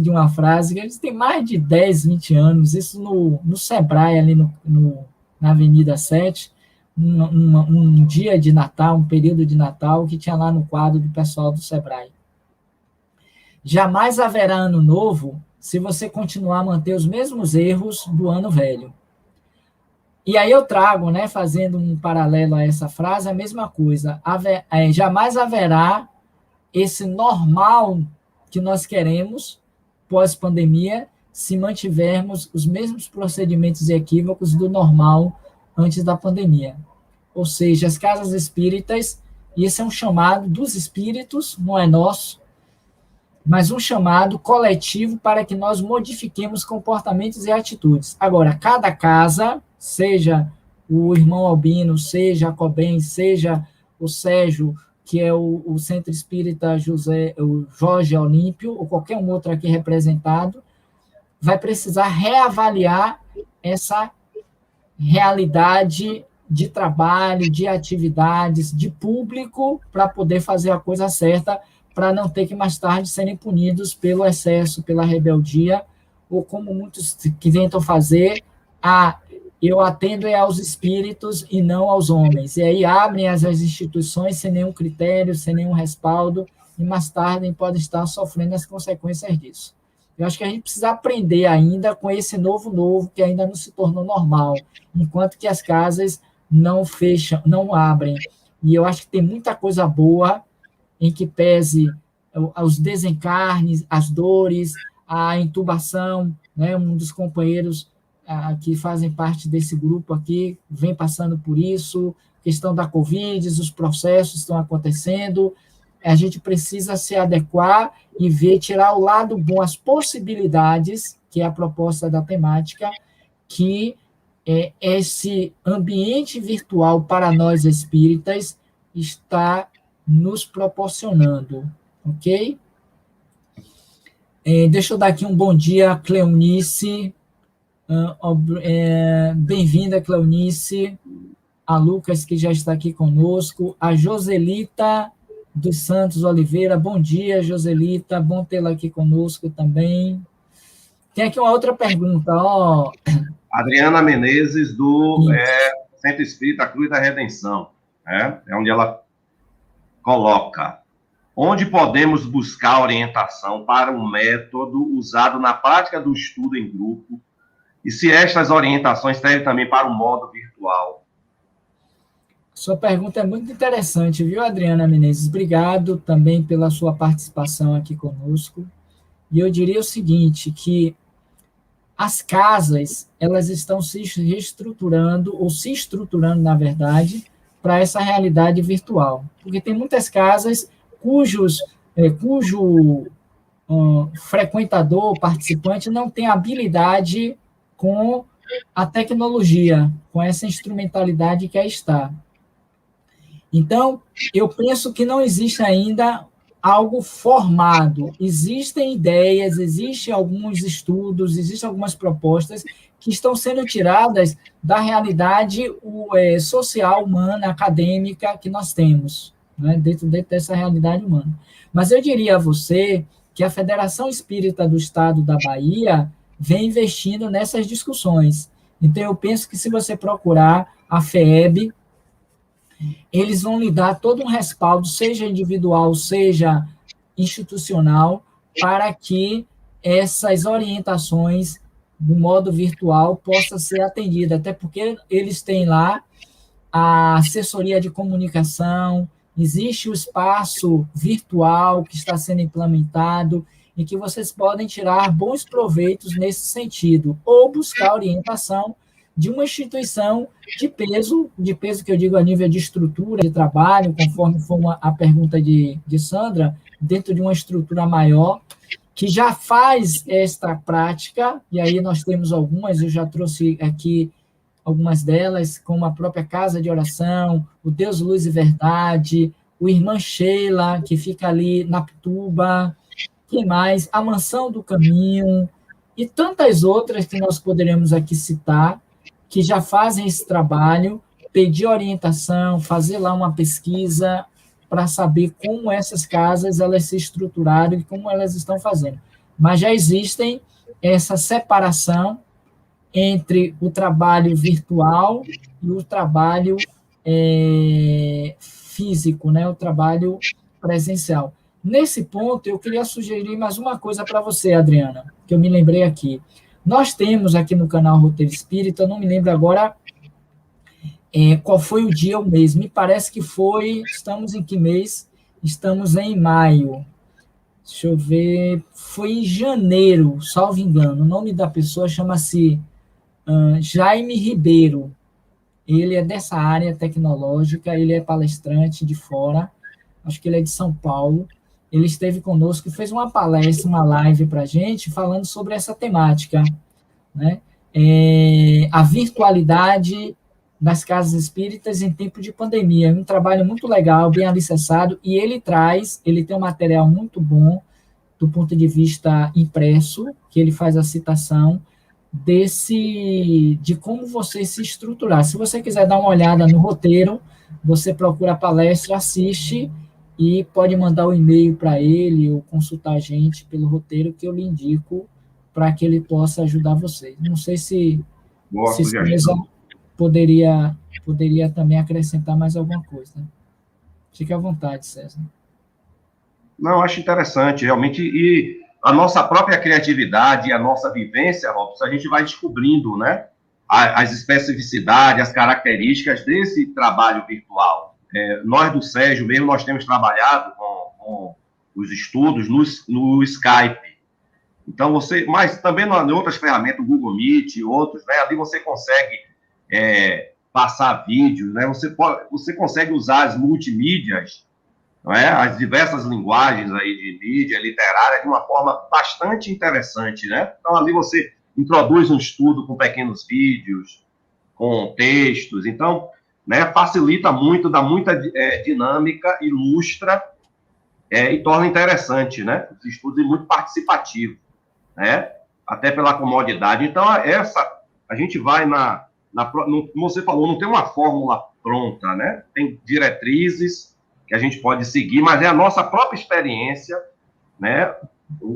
de uma frase que tem mais de 10, 20 anos, isso no Sebrae, ali na Avenida 7, um dia de Natal, um período de Natal, que tinha lá no quadro do pessoal do Sebrae. Jamais haverá ano novo se você continuar a manter os mesmos erros do ano velho. E aí eu trago, né, fazendo um paralelo a essa frase, a mesma coisa. Jamais haverá esse normal que nós queremos pós-pandemia se mantivermos os mesmos procedimentos e equívocos do normal antes da pandemia. Ou seja, as casas espíritas, e esse é um chamado dos espíritos, não é nosso, mas um chamado coletivo para que nós modifiquemos comportamentos e atitudes. Agora, cada casa, seja o irmão Albino, seja a Cobem, seja o Sérgio, que é o Centro Espírita o Jorge Olímpio, ou qualquer um outro aqui representado, vai precisar reavaliar essa realidade de trabalho, de atividades, de público, para poder fazer a coisa certa, para não ter que mais tarde serem punidos pelo excesso, pela rebeldia, ou como muitos que tentam fazer, eu atendo aos espíritos e não aos homens. E aí abrem as instituições sem nenhum critério, sem nenhum respaldo, e mais tarde podem estar sofrendo as consequências disso. Eu acho que a gente precisa aprender ainda com esse novo, que ainda não se tornou normal, enquanto que as casas não fecham, não abrem. E eu acho que tem muita coisa boa em que pese os desencarnes, as dores, a intubação, né? Um dos companheiros que fazem parte desse grupo aqui vem passando por isso, questão da Covid, os processos estão acontecendo, a gente precisa se adequar e ver, tirar o lado bom, as possibilidades, que é a proposta da temática, que esse ambiente virtual para nós espíritas está nos proporcionando, ok? Deixa eu dar aqui um bom dia a Cleonice, bem-vinda, Cleonice, a Lucas, que já está aqui conosco, a Joselita dos Santos Oliveira, bom dia, Joselita, bom tê-la aqui conosco também. Tem aqui uma outra pergunta, Adriana Menezes, do Centro Espírita Cruz da Redenção, é onde ela coloca: onde podemos buscar orientação para um método usado na prática do estudo em grupo, e se estas orientações servem também para o modo virtual? Sua pergunta é muito interessante, viu, Adriana Menezes? Obrigado também pela sua participação aqui conosco. E eu diria o seguinte, que as casas, elas estão se reestruturando, ou se estruturando, na verdade, para essa realidade virtual. Porque tem muitas casas cujo frequentador, participante, não tem habilidade com a tecnologia, com essa instrumentalidade que aí está. Então, eu penso que não existe ainda algo formado. Existem ideias, existem alguns estudos, existem algumas propostas que estão sendo tiradas da realidade social, humana, acadêmica que nós temos, né, dentro dessa realidade humana. Mas eu diria a você que a Federação Espírita do Estado da Bahia vem investindo nessas discussões. Então, eu penso que se você procurar a FEEB, eles vão lhe dar todo um respaldo, seja individual, seja institucional, para que essas orientações do modo virtual possam ser atendidas, até porque eles têm lá a assessoria de comunicação, existe o espaço virtual que está sendo implementado e que vocês podem tirar bons proveitos nesse sentido, ou buscar orientação de uma instituição de peso que eu digo a nível de estrutura de trabalho, conforme foi a pergunta de Sandra, dentro de uma estrutura maior, que já faz esta prática, e aí nós temos algumas, eu já trouxe aqui algumas delas, como a própria Casa de Oração, o Deus, Luz e Verdade, o Irmã Sheila, que fica ali na Pituba, que mais? A Mansão do Caminho, e tantas outras que nós poderemos aqui citar, que já fazem esse trabalho, pedir orientação, fazer lá uma pesquisa para saber como essas casas elas se estruturaram e como elas estão fazendo. Mas já existem essa separação entre o trabalho virtual e o trabalho físico, né? O trabalho presencial. Nesse ponto, eu queria sugerir mais uma coisa para você, Adriana, que eu me lembrei aqui. Nós temos aqui no canal Roteiro Espírita, eu não me lembro agora qual foi o dia ou mês, me parece que foi, estamos em que mês? Estamos em maio. Deixa eu ver, foi em janeiro, salvo engano. O nome da pessoa chama-se Jaime Ribeiro. Ele é dessa área tecnológica, ele é palestrante de fora, acho que ele é de São Paulo. Ele esteve conosco e fez uma palestra, uma live para a gente, falando sobre essa temática, né? A virtualidade das casas espíritas em tempo de pandemia. É um trabalho muito legal, bem alicerçado, e ele tem um material muito bom do ponto de vista impresso, que ele faz a citação de como você se estruturar. Se você quiser dar uma olhada no roteiro, você procura a palestra, assiste e pode mandar o e-mail para ele ou consultar a gente pelo roteiro que eu lhe indico para que ele possa ajudar vocês. Não sei se César poderia também acrescentar mais alguma coisa. Fique à vontade, César. Não, acho interessante, realmente, e a nossa própria criatividade e a nossa vivência, Robson, a gente vai descobrindo, né, as especificidades, as características desse trabalho virtual. Nós do Sérgio mesmo, nós temos trabalhado com os estudos no Skype. Então, mas também em outras ferramentas, o Google Meet e outros, né, ali você consegue passar vídeos, né, você consegue usar as multimídias, não é? As diversas linguagens aí de mídia literária de uma forma bastante interessante, né? Então, ali você introduz um estudo com pequenos vídeos, com textos, então, né, facilita muito, dá muita dinâmica, ilustra e torna interessante, né? Os estudos é muito participativo, né? Até pela comodidade. Então, a gente vai como você falou, não tem uma fórmula pronta, né? Tem diretrizes que a gente pode seguir, mas é a nossa própria experiência, né?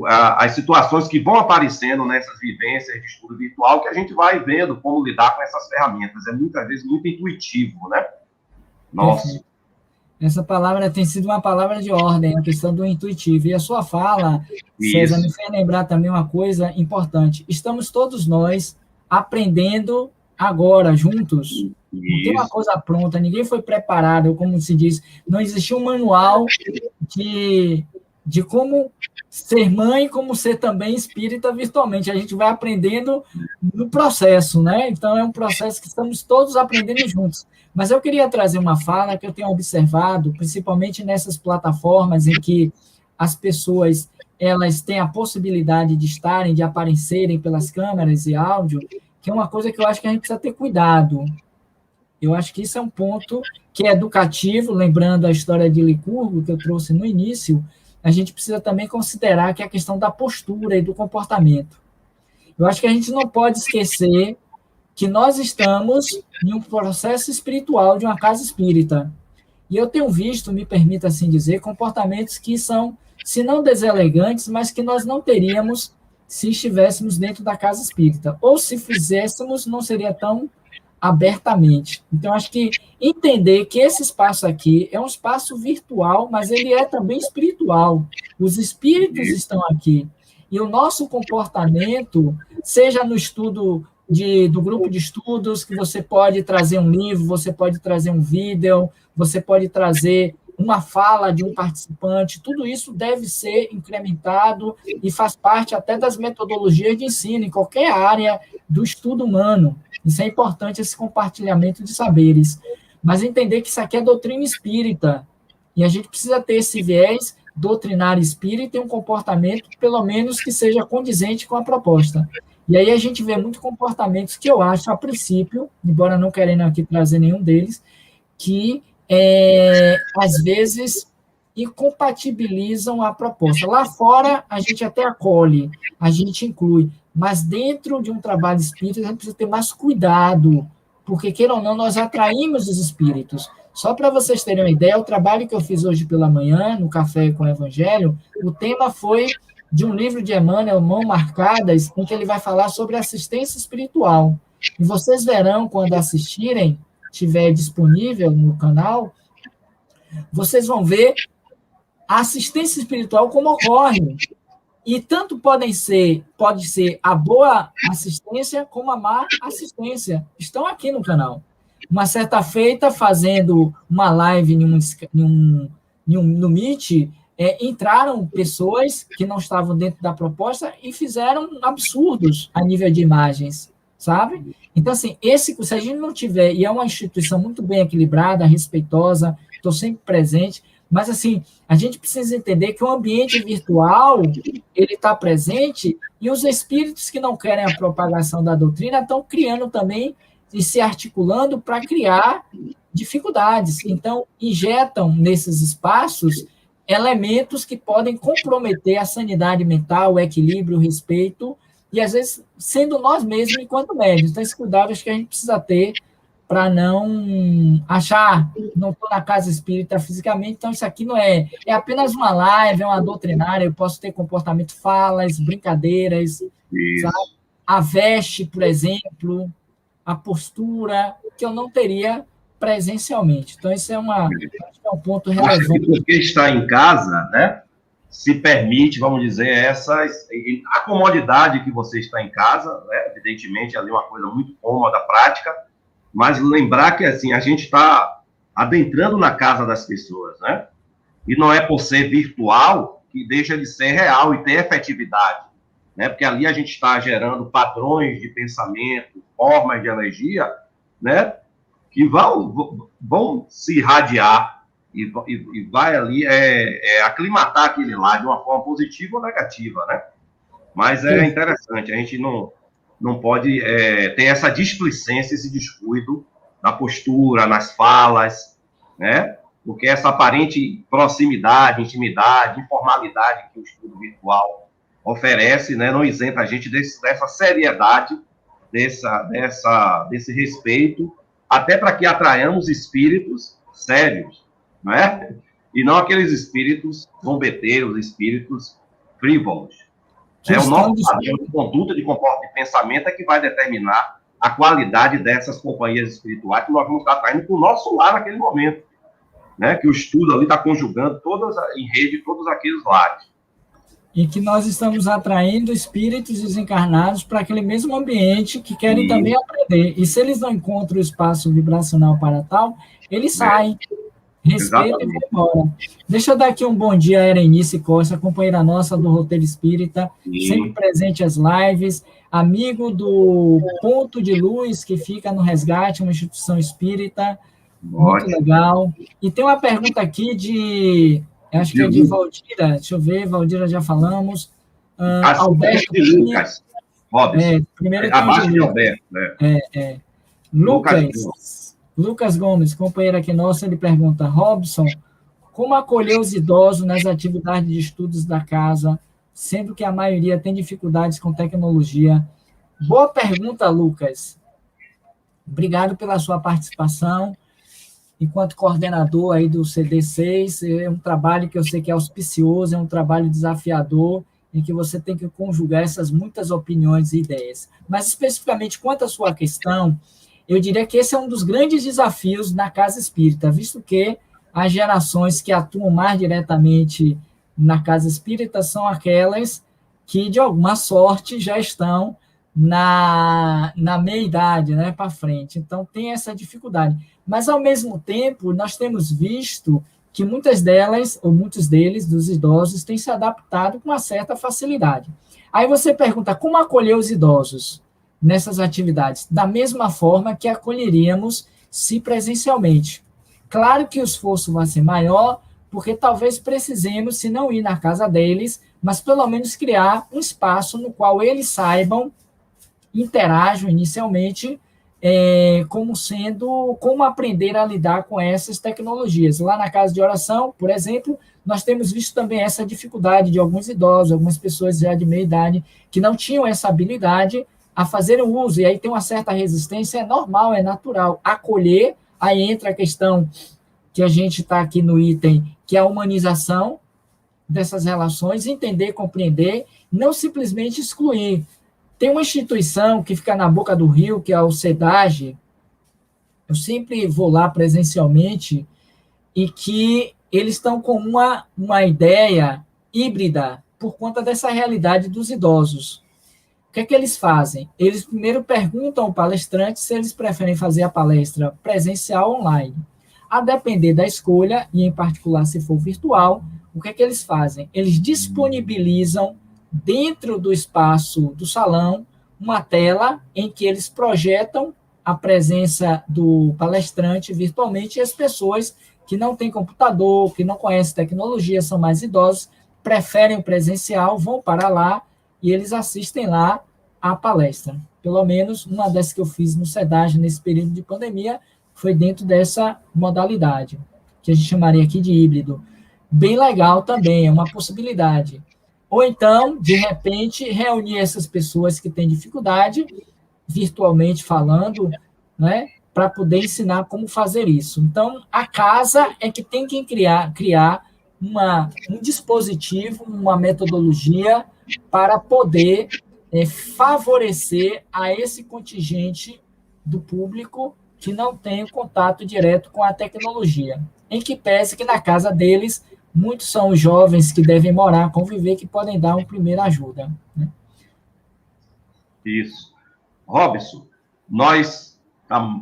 As situações que vão aparecendo nessas vivências de estudo virtual que a gente vai vendo como lidar com essas ferramentas. É muitas vezes muito intuitivo, né? Nossa. Essa palavra tem sido uma palavra de ordem, a questão do intuitivo. E a sua fala, César, me fez lembrar também uma coisa importante. Estamos todos nós aprendendo agora, juntos. Não tem uma coisa pronta, ninguém foi preparado, como se diz, não existiu um manual de como ser mãe, como ser também espírita virtualmente. A gente vai aprendendo no processo, né? Então, é um processo que estamos todos aprendendo juntos. Mas eu queria trazer uma fala que eu tenho observado, principalmente nessas plataformas em que as pessoas elas têm a possibilidade de aparecerem pelas câmeras e áudio, que é uma coisa que eu acho que a gente precisa ter cuidado. Eu acho que isso é um ponto que é educativo, lembrando a história de Licurgo, que eu trouxe no início, a gente precisa também considerar que é a questão da postura e do comportamento. Eu acho que a gente não pode esquecer que nós estamos em um processo espiritual de uma casa espírita. E eu tenho visto, me permita assim dizer, comportamentos que são, se não deselegantes, mas que nós não teríamos se estivéssemos dentro da casa espírita. Ou se fizéssemos, não seria tão abertamente. Então, acho que entender que esse espaço aqui é um espaço virtual, mas ele é também espiritual. Os espíritos estão aqui. E o nosso comportamento, seja no estudo do grupo de estudos, que você pode trazer um livro, você pode trazer um vídeo, você pode trazer uma fala de um participante, tudo isso deve ser incrementado e faz parte até das metodologias de ensino, em qualquer área do estudo humano. Isso é importante, esse compartilhamento de saberes. Mas entender que isso aqui é doutrina espírita, e a gente precisa ter esse viés doutrinário espírita e um comportamento, pelo menos, que seja condizente com a proposta. E aí a gente vê muitos comportamentos que eu acho, a princípio, embora não querendo aqui trazer nenhum deles, que, às vezes, incompatibilizam a proposta. Lá fora, a gente até acolhe, a gente inclui, mas dentro de um trabalho espírita, a gente precisa ter mais cuidado, porque, queira ou não, nós atraímos os espíritos. Só para vocês terem uma ideia, o trabalho que eu fiz hoje pela manhã, no Café com o Evangelho, o tema foi de um livro de Emmanuel, Mãos Marcadas, em que ele vai falar sobre assistência espiritual. E vocês verão, quando assistirem, estiver disponível no canal, vocês vão ver a assistência espiritual como ocorre. E tanto pode ser a boa assistência como a má assistência. Estão aqui no canal. Uma certa feita, fazendo uma live no Meet, entraram pessoas que não estavam dentro da proposta e fizeram absurdos a nível de imagens, sabe? Então, assim, se a gente não tiver, e é uma instituição muito bem equilibrada, respeitosa, estou sempre presente, mas, assim, a gente precisa entender que o ambiente virtual, ele está presente, e os espíritos que não querem a propagação da doutrina estão criando também e se articulando para criar dificuldades. Então, injetam nesses espaços elementos que podem comprometer a sanidade mental, o equilíbrio, o respeito, e, às vezes, sendo nós mesmos enquanto médios. Então, esse cuidado acho que a gente precisa ter para não achar, não estou na casa espírita fisicamente, então isso aqui não é apenas uma live, é uma doutrinária, eu posso ter comportamento, falas, brincadeiras, sabe? A veste, por exemplo, a postura, que eu não teria presencialmente. Então, isso é um ponto relevante. Acho que porque está em casa, né, se permite, vamos dizer, a comodidade que você está em casa, né, evidentemente, ali é uma coisa muito cômoda, prática, mas lembrar que, assim, a gente está adentrando na casa das pessoas, né? E não é por ser virtual que deixa de ser real e ter efetividade, né? Porque ali a gente está gerando padrões de pensamento, formas de energia, né? Que vão se irradiar e vai ali aclimatar aquele lá de uma forma positiva ou negativa, né? Mas é interessante, a gente não pode ter essa displicência, esse descuido na postura, nas falas, né? Porque essa aparente proximidade, intimidade, informalidade que o estudo virtual oferece, né, não isenta a gente dessa seriedade, desse respeito, até para que atraiamos espíritos sérios, não é? E não aqueles espíritos zombeteiros, espíritos frívolos. O nosso padrão de conduta, de pensamento é que vai determinar a qualidade dessas companhias espirituais que nós vamos estar atraindo para o nosso lar naquele momento, né? Que o estudo ali está conjugando em rede todos aqueles lares. E que nós estamos atraindo espíritos desencarnados para aquele mesmo ambiente que querem também aprender. E se eles não encontram o espaço vibracional para tal, eles saem. Respeito e vão embora. Deixa eu dar aqui um bom dia a Erenice Costa, companheira nossa do Roteiro Espírita, sempre presente às lives, amigo do Ponto de Luz, que fica no Resgate, uma instituição espírita, muito legal. E tem uma pergunta aqui acho que é de Valdira, deixa eu ver, Valdira já falamos. Alberto de Lucas. Primeiro abaixo de Alberto. Lucas Gomes, companheiro aqui nosso, ele pergunta: Robson, como acolher os idosos nas atividades de estudos da casa, sendo que a maioria tem dificuldades com tecnologia? Boa pergunta, Lucas. Obrigado pela sua participação. Enquanto coordenador aí do CD6, é um trabalho que eu sei que é auspicioso, é um trabalho desafiador, em que você tem que conjugar essas muitas opiniões e ideias. Mas, especificamente, quanto à sua questão, eu diria que esse é um dos grandes desafios na casa espírita, visto que as gerações que atuam mais diretamente na casa espírita são aquelas que, de alguma sorte, já estão na meia-idade, né, para frente. Então, tem essa dificuldade. Mas, ao mesmo tempo, nós temos visto que muitas delas, ou muitos deles, dos idosos, têm se adaptado com uma certa facilidade. Aí você pergunta, como acolher os idosos nessas atividades? Da mesma forma que acolheríamos se presencialmente. Claro que o esforço vai ser maior, porque talvez precisemos, se não ir na casa deles, mas pelo menos criar um espaço no qual eles saibam, interajam inicialmente, como aprender a lidar com essas tecnologias. Lá na casa de oração, por exemplo, nós temos visto também essa dificuldade de alguns idosos, algumas pessoas já de meia idade, que não tinham essa habilidade a fazer o uso, e aí tem uma certa resistência, é normal, é natural. Acolher, aí entra a questão que a gente está aqui no item, que é a humanização dessas relações, entender, compreender, não simplesmente excluir. Tem uma instituição que fica na boca do rio, que é o SEDAGE, eu sempre vou lá presencialmente, e que eles estão com uma ideia híbrida por conta dessa realidade dos idosos. O que é que eles fazem? Eles primeiro perguntam ao palestrante se eles preferem fazer a palestra presencial ou online. A depender da escolha, e em particular se for virtual, o que é que eles fazem? Eles disponibilizam dentro do espaço do salão uma tela em que eles projetam a presença do palestrante virtualmente, e as pessoas que não têm computador, que não conhecem tecnologia, são mais idosos, preferem o presencial, vão para lá e eles assistem lá a palestra. Pelo menos uma dessas que eu fiz no SEDAGE nesse período de pandemia foi dentro dessa modalidade, que a gente chamaria aqui de híbrido. Bem legal também, é uma possibilidade. Ou então, de repente, reunir essas pessoas que têm dificuldade, virtualmente falando, né, para poder ensinar como fazer isso. Então, a casa é que tem que criar um dispositivo, uma metodologia para poder favorecer a esse contingente do público que não tem contato direto com a tecnologia. Em que pese que na casa deles, muitos são os jovens que devem morar, conviver, que podem dar uma primeira ajuda. Né? Isso. Robson, tá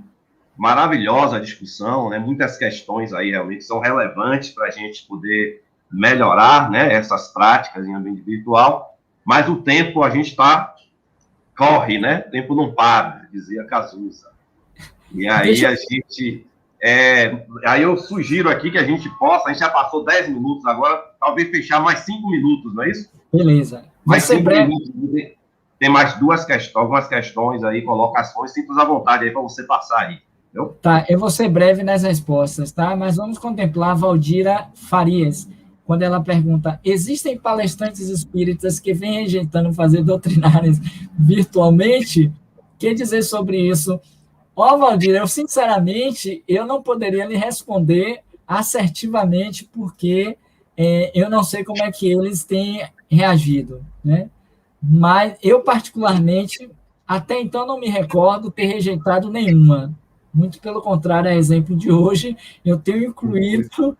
maravilhosa a discussão, né? Muitas questões aí realmente são relevantes para a gente poder melhorar, né, essas práticas em ambiente virtual, mas o tempo a gente corre, né? O tempo não para, dizia Cazuza. E aí aí eu sugiro aqui que a gente já passou 10 minutos agora, talvez fechar mais 5 minutos, não é isso? Beleza. Mais 5 minutos. Tem mais algumas questões aí, colocações, sinta-se à vontade aí para você passar aí. Entendeu? Tá, eu vou ser breve nas respostas, tá? Mas vamos contemplar a Valdira Farias, quando ela pergunta: existem palestrantes espíritas que vêm rejeitando fazer doutrinárias virtualmente? O que dizer sobre isso? Valdira, eu sinceramente, eu não poderia lhe responder assertivamente, porque eu não sei como é que eles têm reagido, né? Mas eu, particularmente, até então não me recordo ter rejeitado nenhuma. Muito pelo contrário, a exemplo de hoje, eu tenho incluído,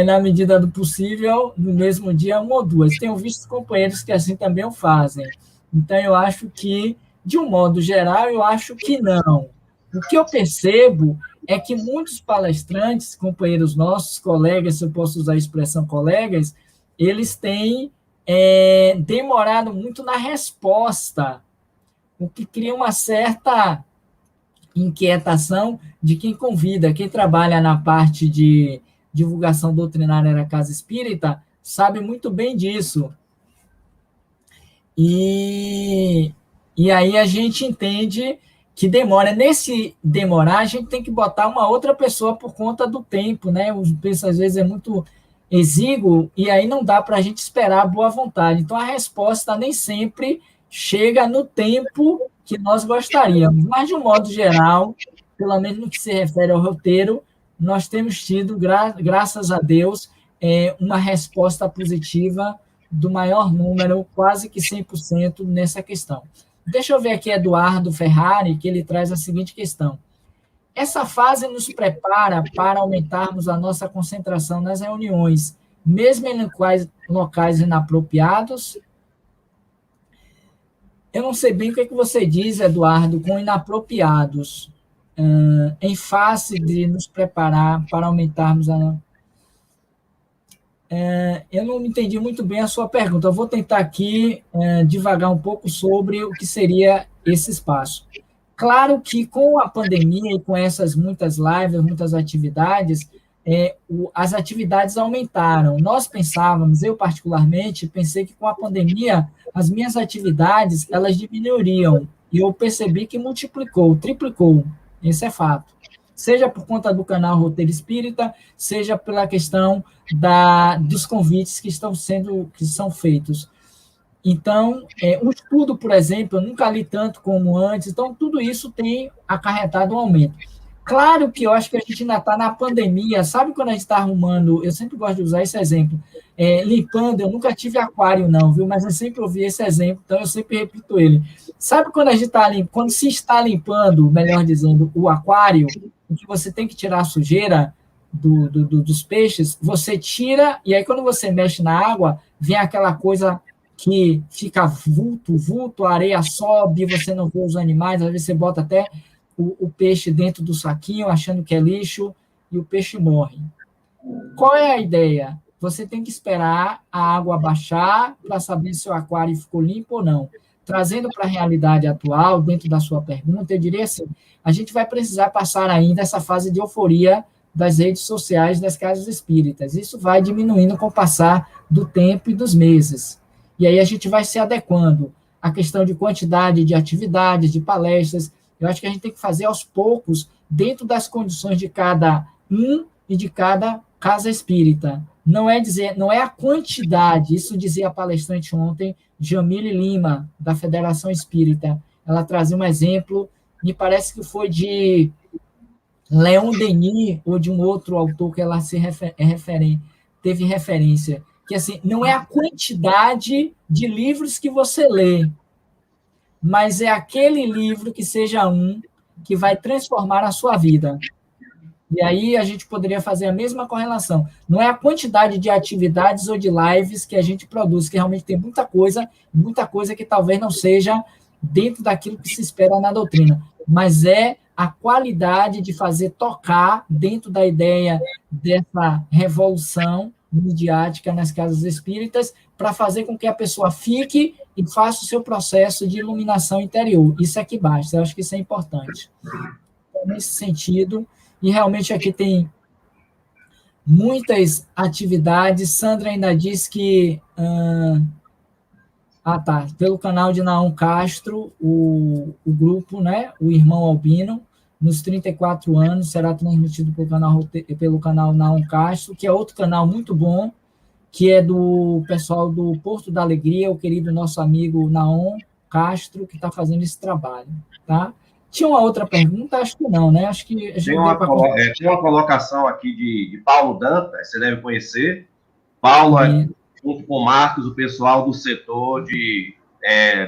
na medida do possível, no mesmo dia, uma ou duas. Tenho visto companheiros que assim também o fazem. Então, eu acho que, de um modo geral, eu acho que não. O que eu percebo é que muitos palestrantes, companheiros nossos, colegas, se eu posso usar a expressão colegas, eles têm demorado muito na resposta, o que cria uma certa inquietação de quem convida. Quem trabalha na parte de divulgação doutrinária na Casa Espírita sabe muito bem disso. E aí a gente entende que demora. Nesse demorar, a gente tem que botar uma outra pessoa por conta do tempo, né? O tempo, às vezes, é muito exíguo, e aí não dá para a gente esperar a boa vontade. Então, a resposta nem sempre chega no tempo que nós gostaríamos. Mas, de um modo geral, pelo menos no que se refere ao roteiro, nós temos tido, graças a Deus, uma resposta positiva do maior número, quase que 100% nessa questão. Deixa eu ver aqui Eduardo Ferrari, que ele traz a seguinte questão: essa fase nos prepara para aumentarmos a nossa concentração nas reuniões, mesmo em locais inapropriados? Eu não sei bem o que você diz, Eduardo, com inapropriados, em face de nos preparar para aumentarmos a... eu não entendi muito bem a sua pergunta. Eu vou tentar aqui divagar um pouco sobre o que seria esse espaço. Claro que com a pandemia e com essas muitas lives, muitas atividades, as atividades aumentaram. Nós pensávamos, eu particularmente, pensei que com a pandemia, as minhas atividades, elas diminuiriam, e eu percebi que multiplicou, triplicou, esse é fato. Seja por conta do canal Roteiro Espírita, seja pela questão dos convites que são feitos. Então, o estudo, por exemplo, eu nunca li tanto como antes, então tudo isso tem acarretado um aumento. Claro que eu acho que a gente ainda está na pandemia, sabe quando a gente está arrumando, eu sempre gosto de usar esse exemplo, limpando, eu nunca tive aquário não, viu, mas eu sempre ouvi esse exemplo, então eu sempre repito ele. Sabe quando a gente está quando se está limpando, melhor dizendo, o aquário, em que você tem que tirar a sujeira dos peixes, você tira, e aí quando você mexe na água, vem aquela coisa que fica vulto, a areia sobe, você não vê os animais, às vezes você bota até o peixe dentro do saquinho, achando que é lixo, e o peixe morre. Qual é a ideia? Você tem que esperar a água baixar para saber se o aquário ficou limpo ou não. Trazendo para a realidade atual, dentro da sua pergunta, eu diria assim, a gente vai precisar passar ainda essa fase de euforia das redes sociais das casas espíritas. Isso vai diminuindo com o passar do tempo e dos meses. E aí a gente vai se adequando à questão de quantidade de atividades, de palestras. Eu acho que a gente tem que fazer aos poucos, dentro das condições de cada e de cada casa espírita. Não é a quantidade, isso dizia a palestrante ontem, Jamile Lima, da Federação Espírita. Ela trazia um exemplo, me parece que foi de Leon Denis, ou de um outro autor que ela teve referência, que assim, não é a quantidade de livros que você lê, mas é aquele livro que seja que vai transformar a sua vida. E aí a gente poderia fazer a mesma correlação. Não é a quantidade de atividades ou de lives que a gente produz, que realmente tem muita coisa que talvez não seja dentro daquilo que se espera na doutrina, mas é a qualidade de fazer tocar dentro da ideia dessa revolução midiática nas casas espíritas, para fazer com que a pessoa fique e faça o seu processo de iluminação interior. Isso é que basta, eu acho que isso é importante. Então, nesse sentido, e realmente aqui tem muitas atividades. Sandra ainda diz que... pelo canal de Naum Castro, o grupo, né, o Irmão Albino, nos 34 anos, será transmitido pelo canal Naum Castro, que é outro canal muito bom, que é do pessoal do Porto da Alegria, o querido nosso amigo Naum Castro, que está fazendo esse trabalho, tá? Tinha uma outra pergunta? Acho que não, né? Acho que a gente tem uma colocação aqui de Paulo Dantas, você deve conhecer. Paulo junto com o Marcos, o pessoal do setor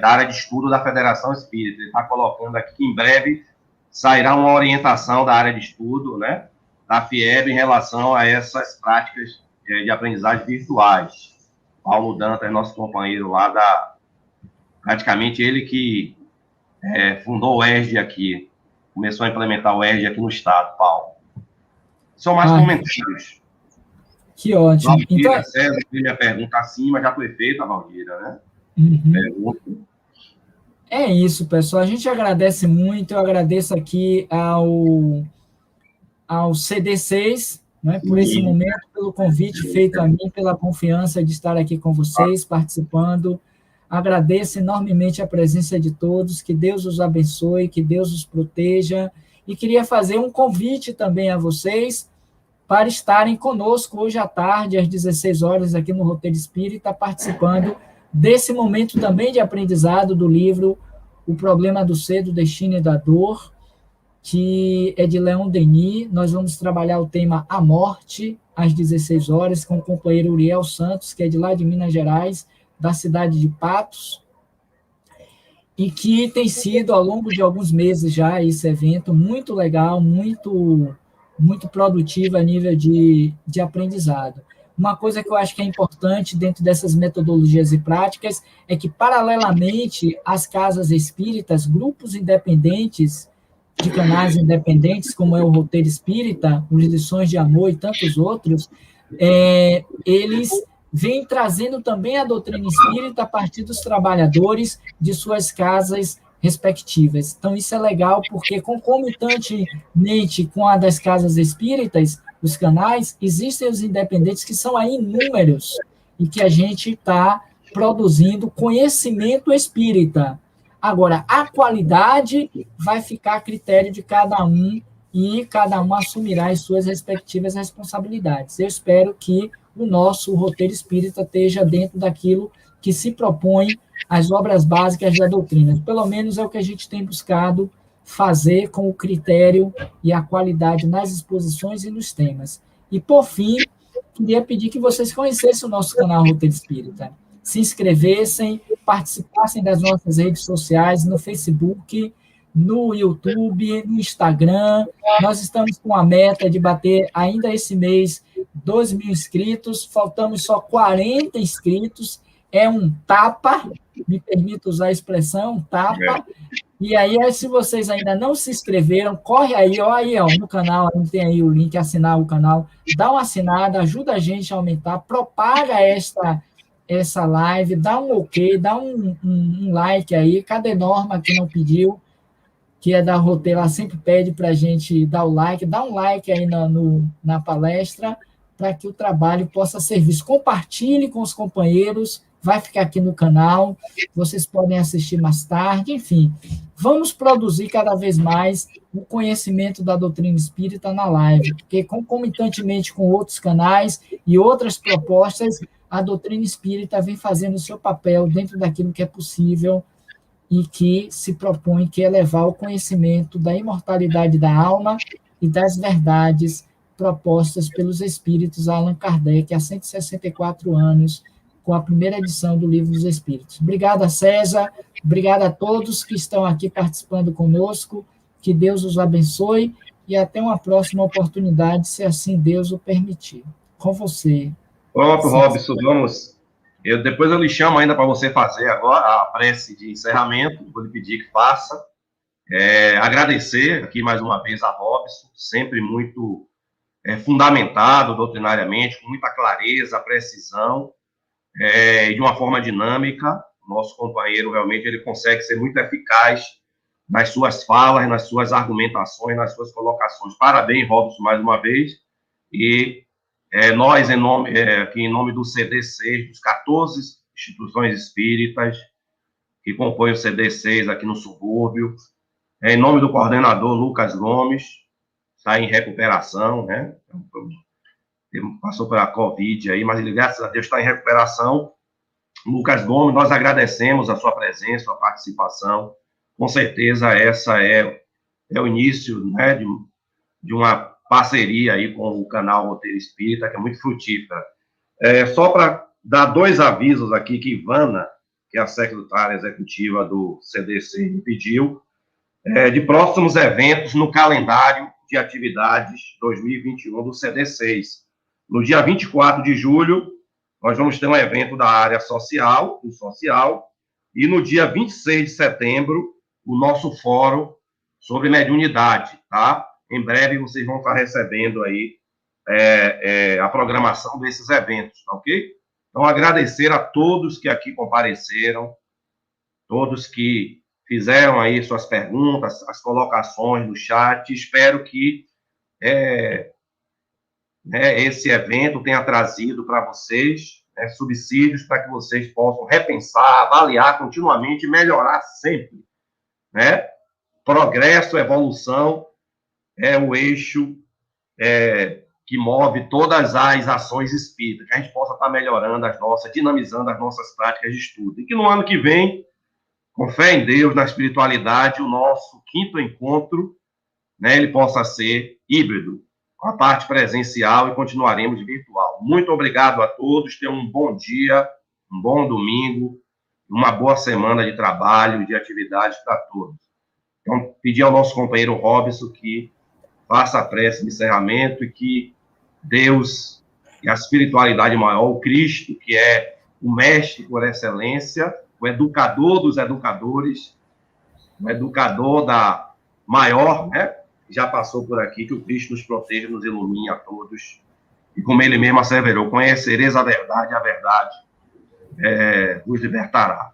da área de estudo da Federação Espírita. Ele está colocando aqui que em breve sairá uma orientação da área de estudo, né, da FIEB, em relação a essas práticas de aprendizagem virtuais. Paulo Dantas, nosso companheiro lá praticamente ele que fundou o ERG aqui, começou a implementar o ERG aqui no estado, Paulo. São mais comentários. Que ótimo. Valdir, então... César, minha pergunta acima já foi feita, Valdira, né? Uhum. É isso, pessoal. A gente agradece muito. Eu agradeço aqui ao CD6, né, por esse momento, pelo convite feito a mim, pela confiança de estar aqui com vocês, participando. Agradeço enormemente a presença de todos, que Deus os abençoe, que Deus os proteja, e queria fazer um convite também a vocês para estarem conosco hoje à tarde, às 16 horas, aqui no Roteiro Espírita, participando desse momento também de aprendizado do livro O Problema do Ser, do Destino e da Dor, que é de Leon Denis. Nós vamos trabalhar o tema A Morte, às 16 horas, com o companheiro Uriel Santos, que é de lá de Minas Gerais, da cidade de Patos, e que tem sido, ao longo de alguns meses já, esse evento muito legal, muito produtivo a nível de aprendizado. Uma coisa que eu acho que é importante dentro dessas metodologias e práticas é que, paralelamente às casas espíritas, grupos independentes, de canais independentes, como é o Roteiro Espírita, os Lições de Amor e tantos outros, eles vêm trazendo também a doutrina espírita a partir dos trabalhadores de suas casas respectivas. Então, isso é legal, porque concomitantemente com a das casas espíritas, os canais, existem os independentes que são aí inúmeros e que a gente está produzindo conhecimento espírita. Agora, a qualidade vai ficar a critério de cada um e cada um assumirá as suas respectivas responsabilidades. Eu espero que o nosso roteiro espírita esteja dentro daquilo que se propõe as obras básicas da doutrina. Pelo menos é o que a gente tem buscado fazer com o critério e a qualidade nas exposições e nos temas. E, por fim, queria pedir que vocês conhecessem o nosso canal Roteiro Espírita, se inscrevessem, participassem das nossas redes sociais, no Facebook, no YouTube, no Instagram. Nós estamos com a meta de bater ainda esse mês 2.000 inscritos, faltamos só 40 inscritos, é um tapa, me permito usar a expressão, um tapa. E aí, se vocês ainda não se inscreveram, corre aí, ó, no canal, tem aí o link, assinar o canal, dá uma assinada, ajuda a gente a aumentar, propaga essa live, dá um ok, dá um like aí, cadê Norma que não pediu, que é da Roteiro, ela sempre pede para a gente dar o like, dá um like aí na palestra, para que o trabalho possa ser visto. Compartilhe com os companheiros, vai ficar aqui no canal, vocês podem assistir mais tarde, enfim. Vamos produzir cada vez mais o conhecimento da doutrina espírita na live, porque concomitantemente com outros canais e outras propostas, a doutrina espírita vem fazendo o seu papel dentro daquilo que é possível e que se propõe, que é levar o conhecimento da imortalidade da alma e das verdades propostas pelos espíritos Allan Kardec há 164 anos, com a primeira edição do Livro dos Espíritos. Obrigada, César. Obrigada a todos que estão aqui participando conosco. Que Deus os abençoe e até uma próxima oportunidade, se assim Deus o permitir. Com você. Pronto, Robson, vamos. Depois eu lhe chamo ainda para você fazer agora a prece de encerramento. Vou lhe pedir que faça. Agradecer aqui mais uma vez a Robson, sempre muito fundamentado doutrinariamente, com muita clareza, precisão, de uma forma dinâmica. Nosso companheiro realmente ele consegue ser muito eficaz nas suas falas, nas suas argumentações, nas suas colocações. Parabéns, Robson, mais uma vez. E nós, aqui em nome do CD6, dos 14 instituições espíritas que compõem o CD6 aqui no subúrbio, em nome do coordenador Lucas Gomes, está em recuperação, né? Ele passou pela Covid aí, mas ele, graças a Deus, está em recuperação. Lucas Gomes, nós agradecemos a sua presença, a sua participação. Com certeza, essa é o início, né, de uma parceria aí com o canal Roteiro Espírita, que é muito frutífera. Só para dar 2 avisos aqui que Ivana, que é a secretária executiva do CDC, me pediu, de próximos eventos no calendário de atividades 2021 do CD6. No dia 24 de julho, nós vamos ter um evento da área social, e no dia 26 de setembro, o nosso fórum sobre mediunidade, tá? Em breve vocês vão estar recebendo aí a programação desses eventos, tá ok? Então, agradecer a todos que aqui compareceram, todos que fizeram aí suas perguntas, as colocações no chat. Espero que esse evento tenha trazido para vocês subsídios para que vocês possam repensar, avaliar continuamente e melhorar sempre, né? Progresso, evolução é o eixo que move todas as ações espíritas, que a gente possa estar melhorando dinamizando as nossas práticas de estudo. E que no ano que vem, com fé em Deus, na espiritualidade, o nosso 5º encontro, né, ele possa ser híbrido, com a parte presencial, e continuaremos virtual. Muito obrigado a todos, tenham um bom dia, um bom domingo, uma boa semana de trabalho, de atividades para todos. Então, pedir ao nosso companheiro Robson que faça a prece de encerramento e que Deus e a espiritualidade maior, o Cristo, que é o mestre por excelência, o educador dos educadores, o educador da maior, né? Já passou por aqui, que o Cristo nos proteja, nos ilumine a todos. E como ele mesmo asseverou, conhecereis a verdade vos libertará.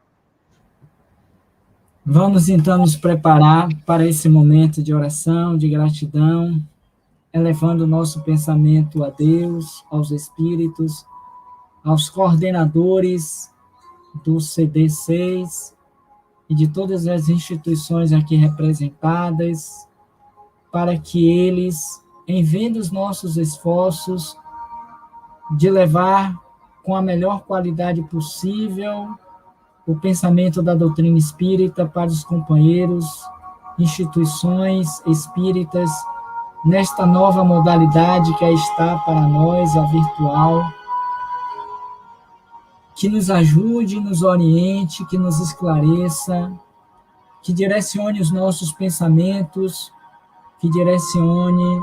Vamos então nos preparar para esse momento de oração, de gratidão. elevando o nosso pensamento a Deus, aos espíritos, aos coordenadores do CD6 e de todas as instituições aqui representadas, para que eles, em vendo os nossos esforços de levar com a melhor qualidade possível o pensamento da doutrina espírita para os companheiros, instituições espíritas, nesta nova modalidade que aí está para nós, a virtual, que nos ajude, nos oriente, que nos esclareça, que direcione os nossos pensamentos, que direcione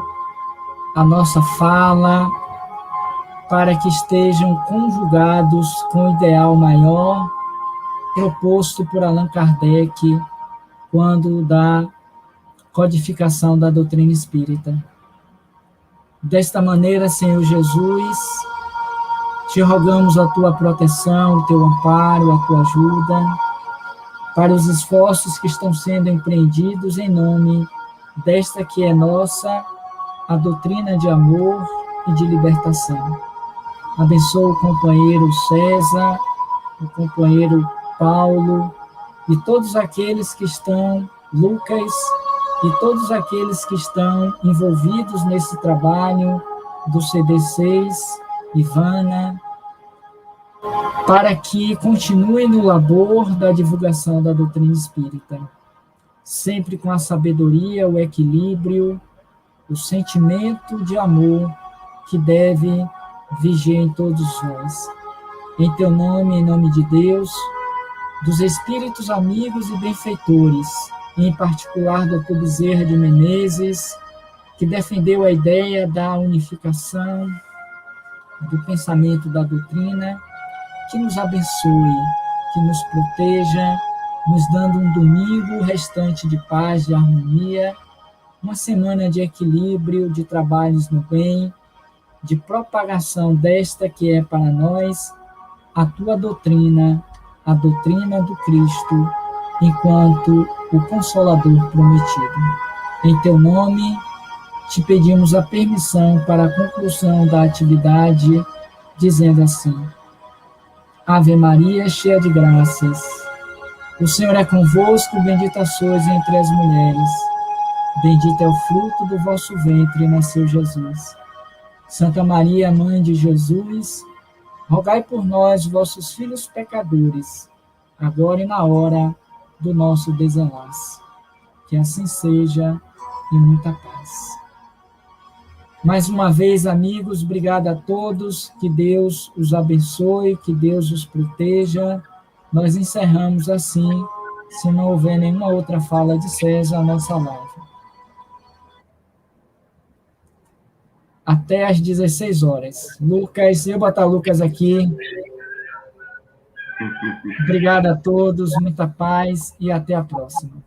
a nossa fala, para que estejam conjugados com o ideal maior proposto por Allan Kardec quando da codificação da doutrina espírita. Desta maneira, Senhor Jesus, te rogamos a tua proteção, o teu amparo, a tua ajuda, para os esforços que estão sendo empreendidos em nome desta que é nossa, a doutrina de amor e de libertação. Abençoa o companheiro César, o companheiro Paulo, e todos aqueles que estão, Lucas, e todos aqueles que estão envolvidos nesse trabalho do CD6, Ivana, para que continue no labor da divulgação da doutrina espírita, sempre com a sabedoria, o equilíbrio, o sentimento de amor que deve vigiar em todos nós. Em teu nome, em nome de Deus, dos espíritos amigos e benfeitores, em particular Dr. Bezerra de Menezes, que defendeu a ideia da unificação do pensamento da doutrina, que nos abençoe, que nos proteja, nos dando um domingo restante de paz, de harmonia, uma semana de equilíbrio, de trabalhos no bem, de propagação desta que é para nós a tua doutrina, a doutrina do Cristo, enquanto o Consolador prometido. Em teu nome, te pedimos a permissão para a conclusão da atividade, dizendo assim: Ave Maria, cheia de graças, o Senhor é convosco, bendita sois entre as mulheres, bendito é o fruto do vosso ventre, nasceu Jesus. Santa Maria, Mãe de Jesus, rogai por nós, vossos filhos pecadores, agora e na hora do nosso desenlace. Que assim seja, e muita paz. Mais uma vez, amigos, obrigado a todos, que Deus os abençoe, que Deus os proteja. Nós encerramos assim, se não houver nenhuma outra fala de César, a nossa live. Até às 16 horas. Lucas, eu vou botar Lucas aqui. Obrigado a todos, muita paz e até a próxima.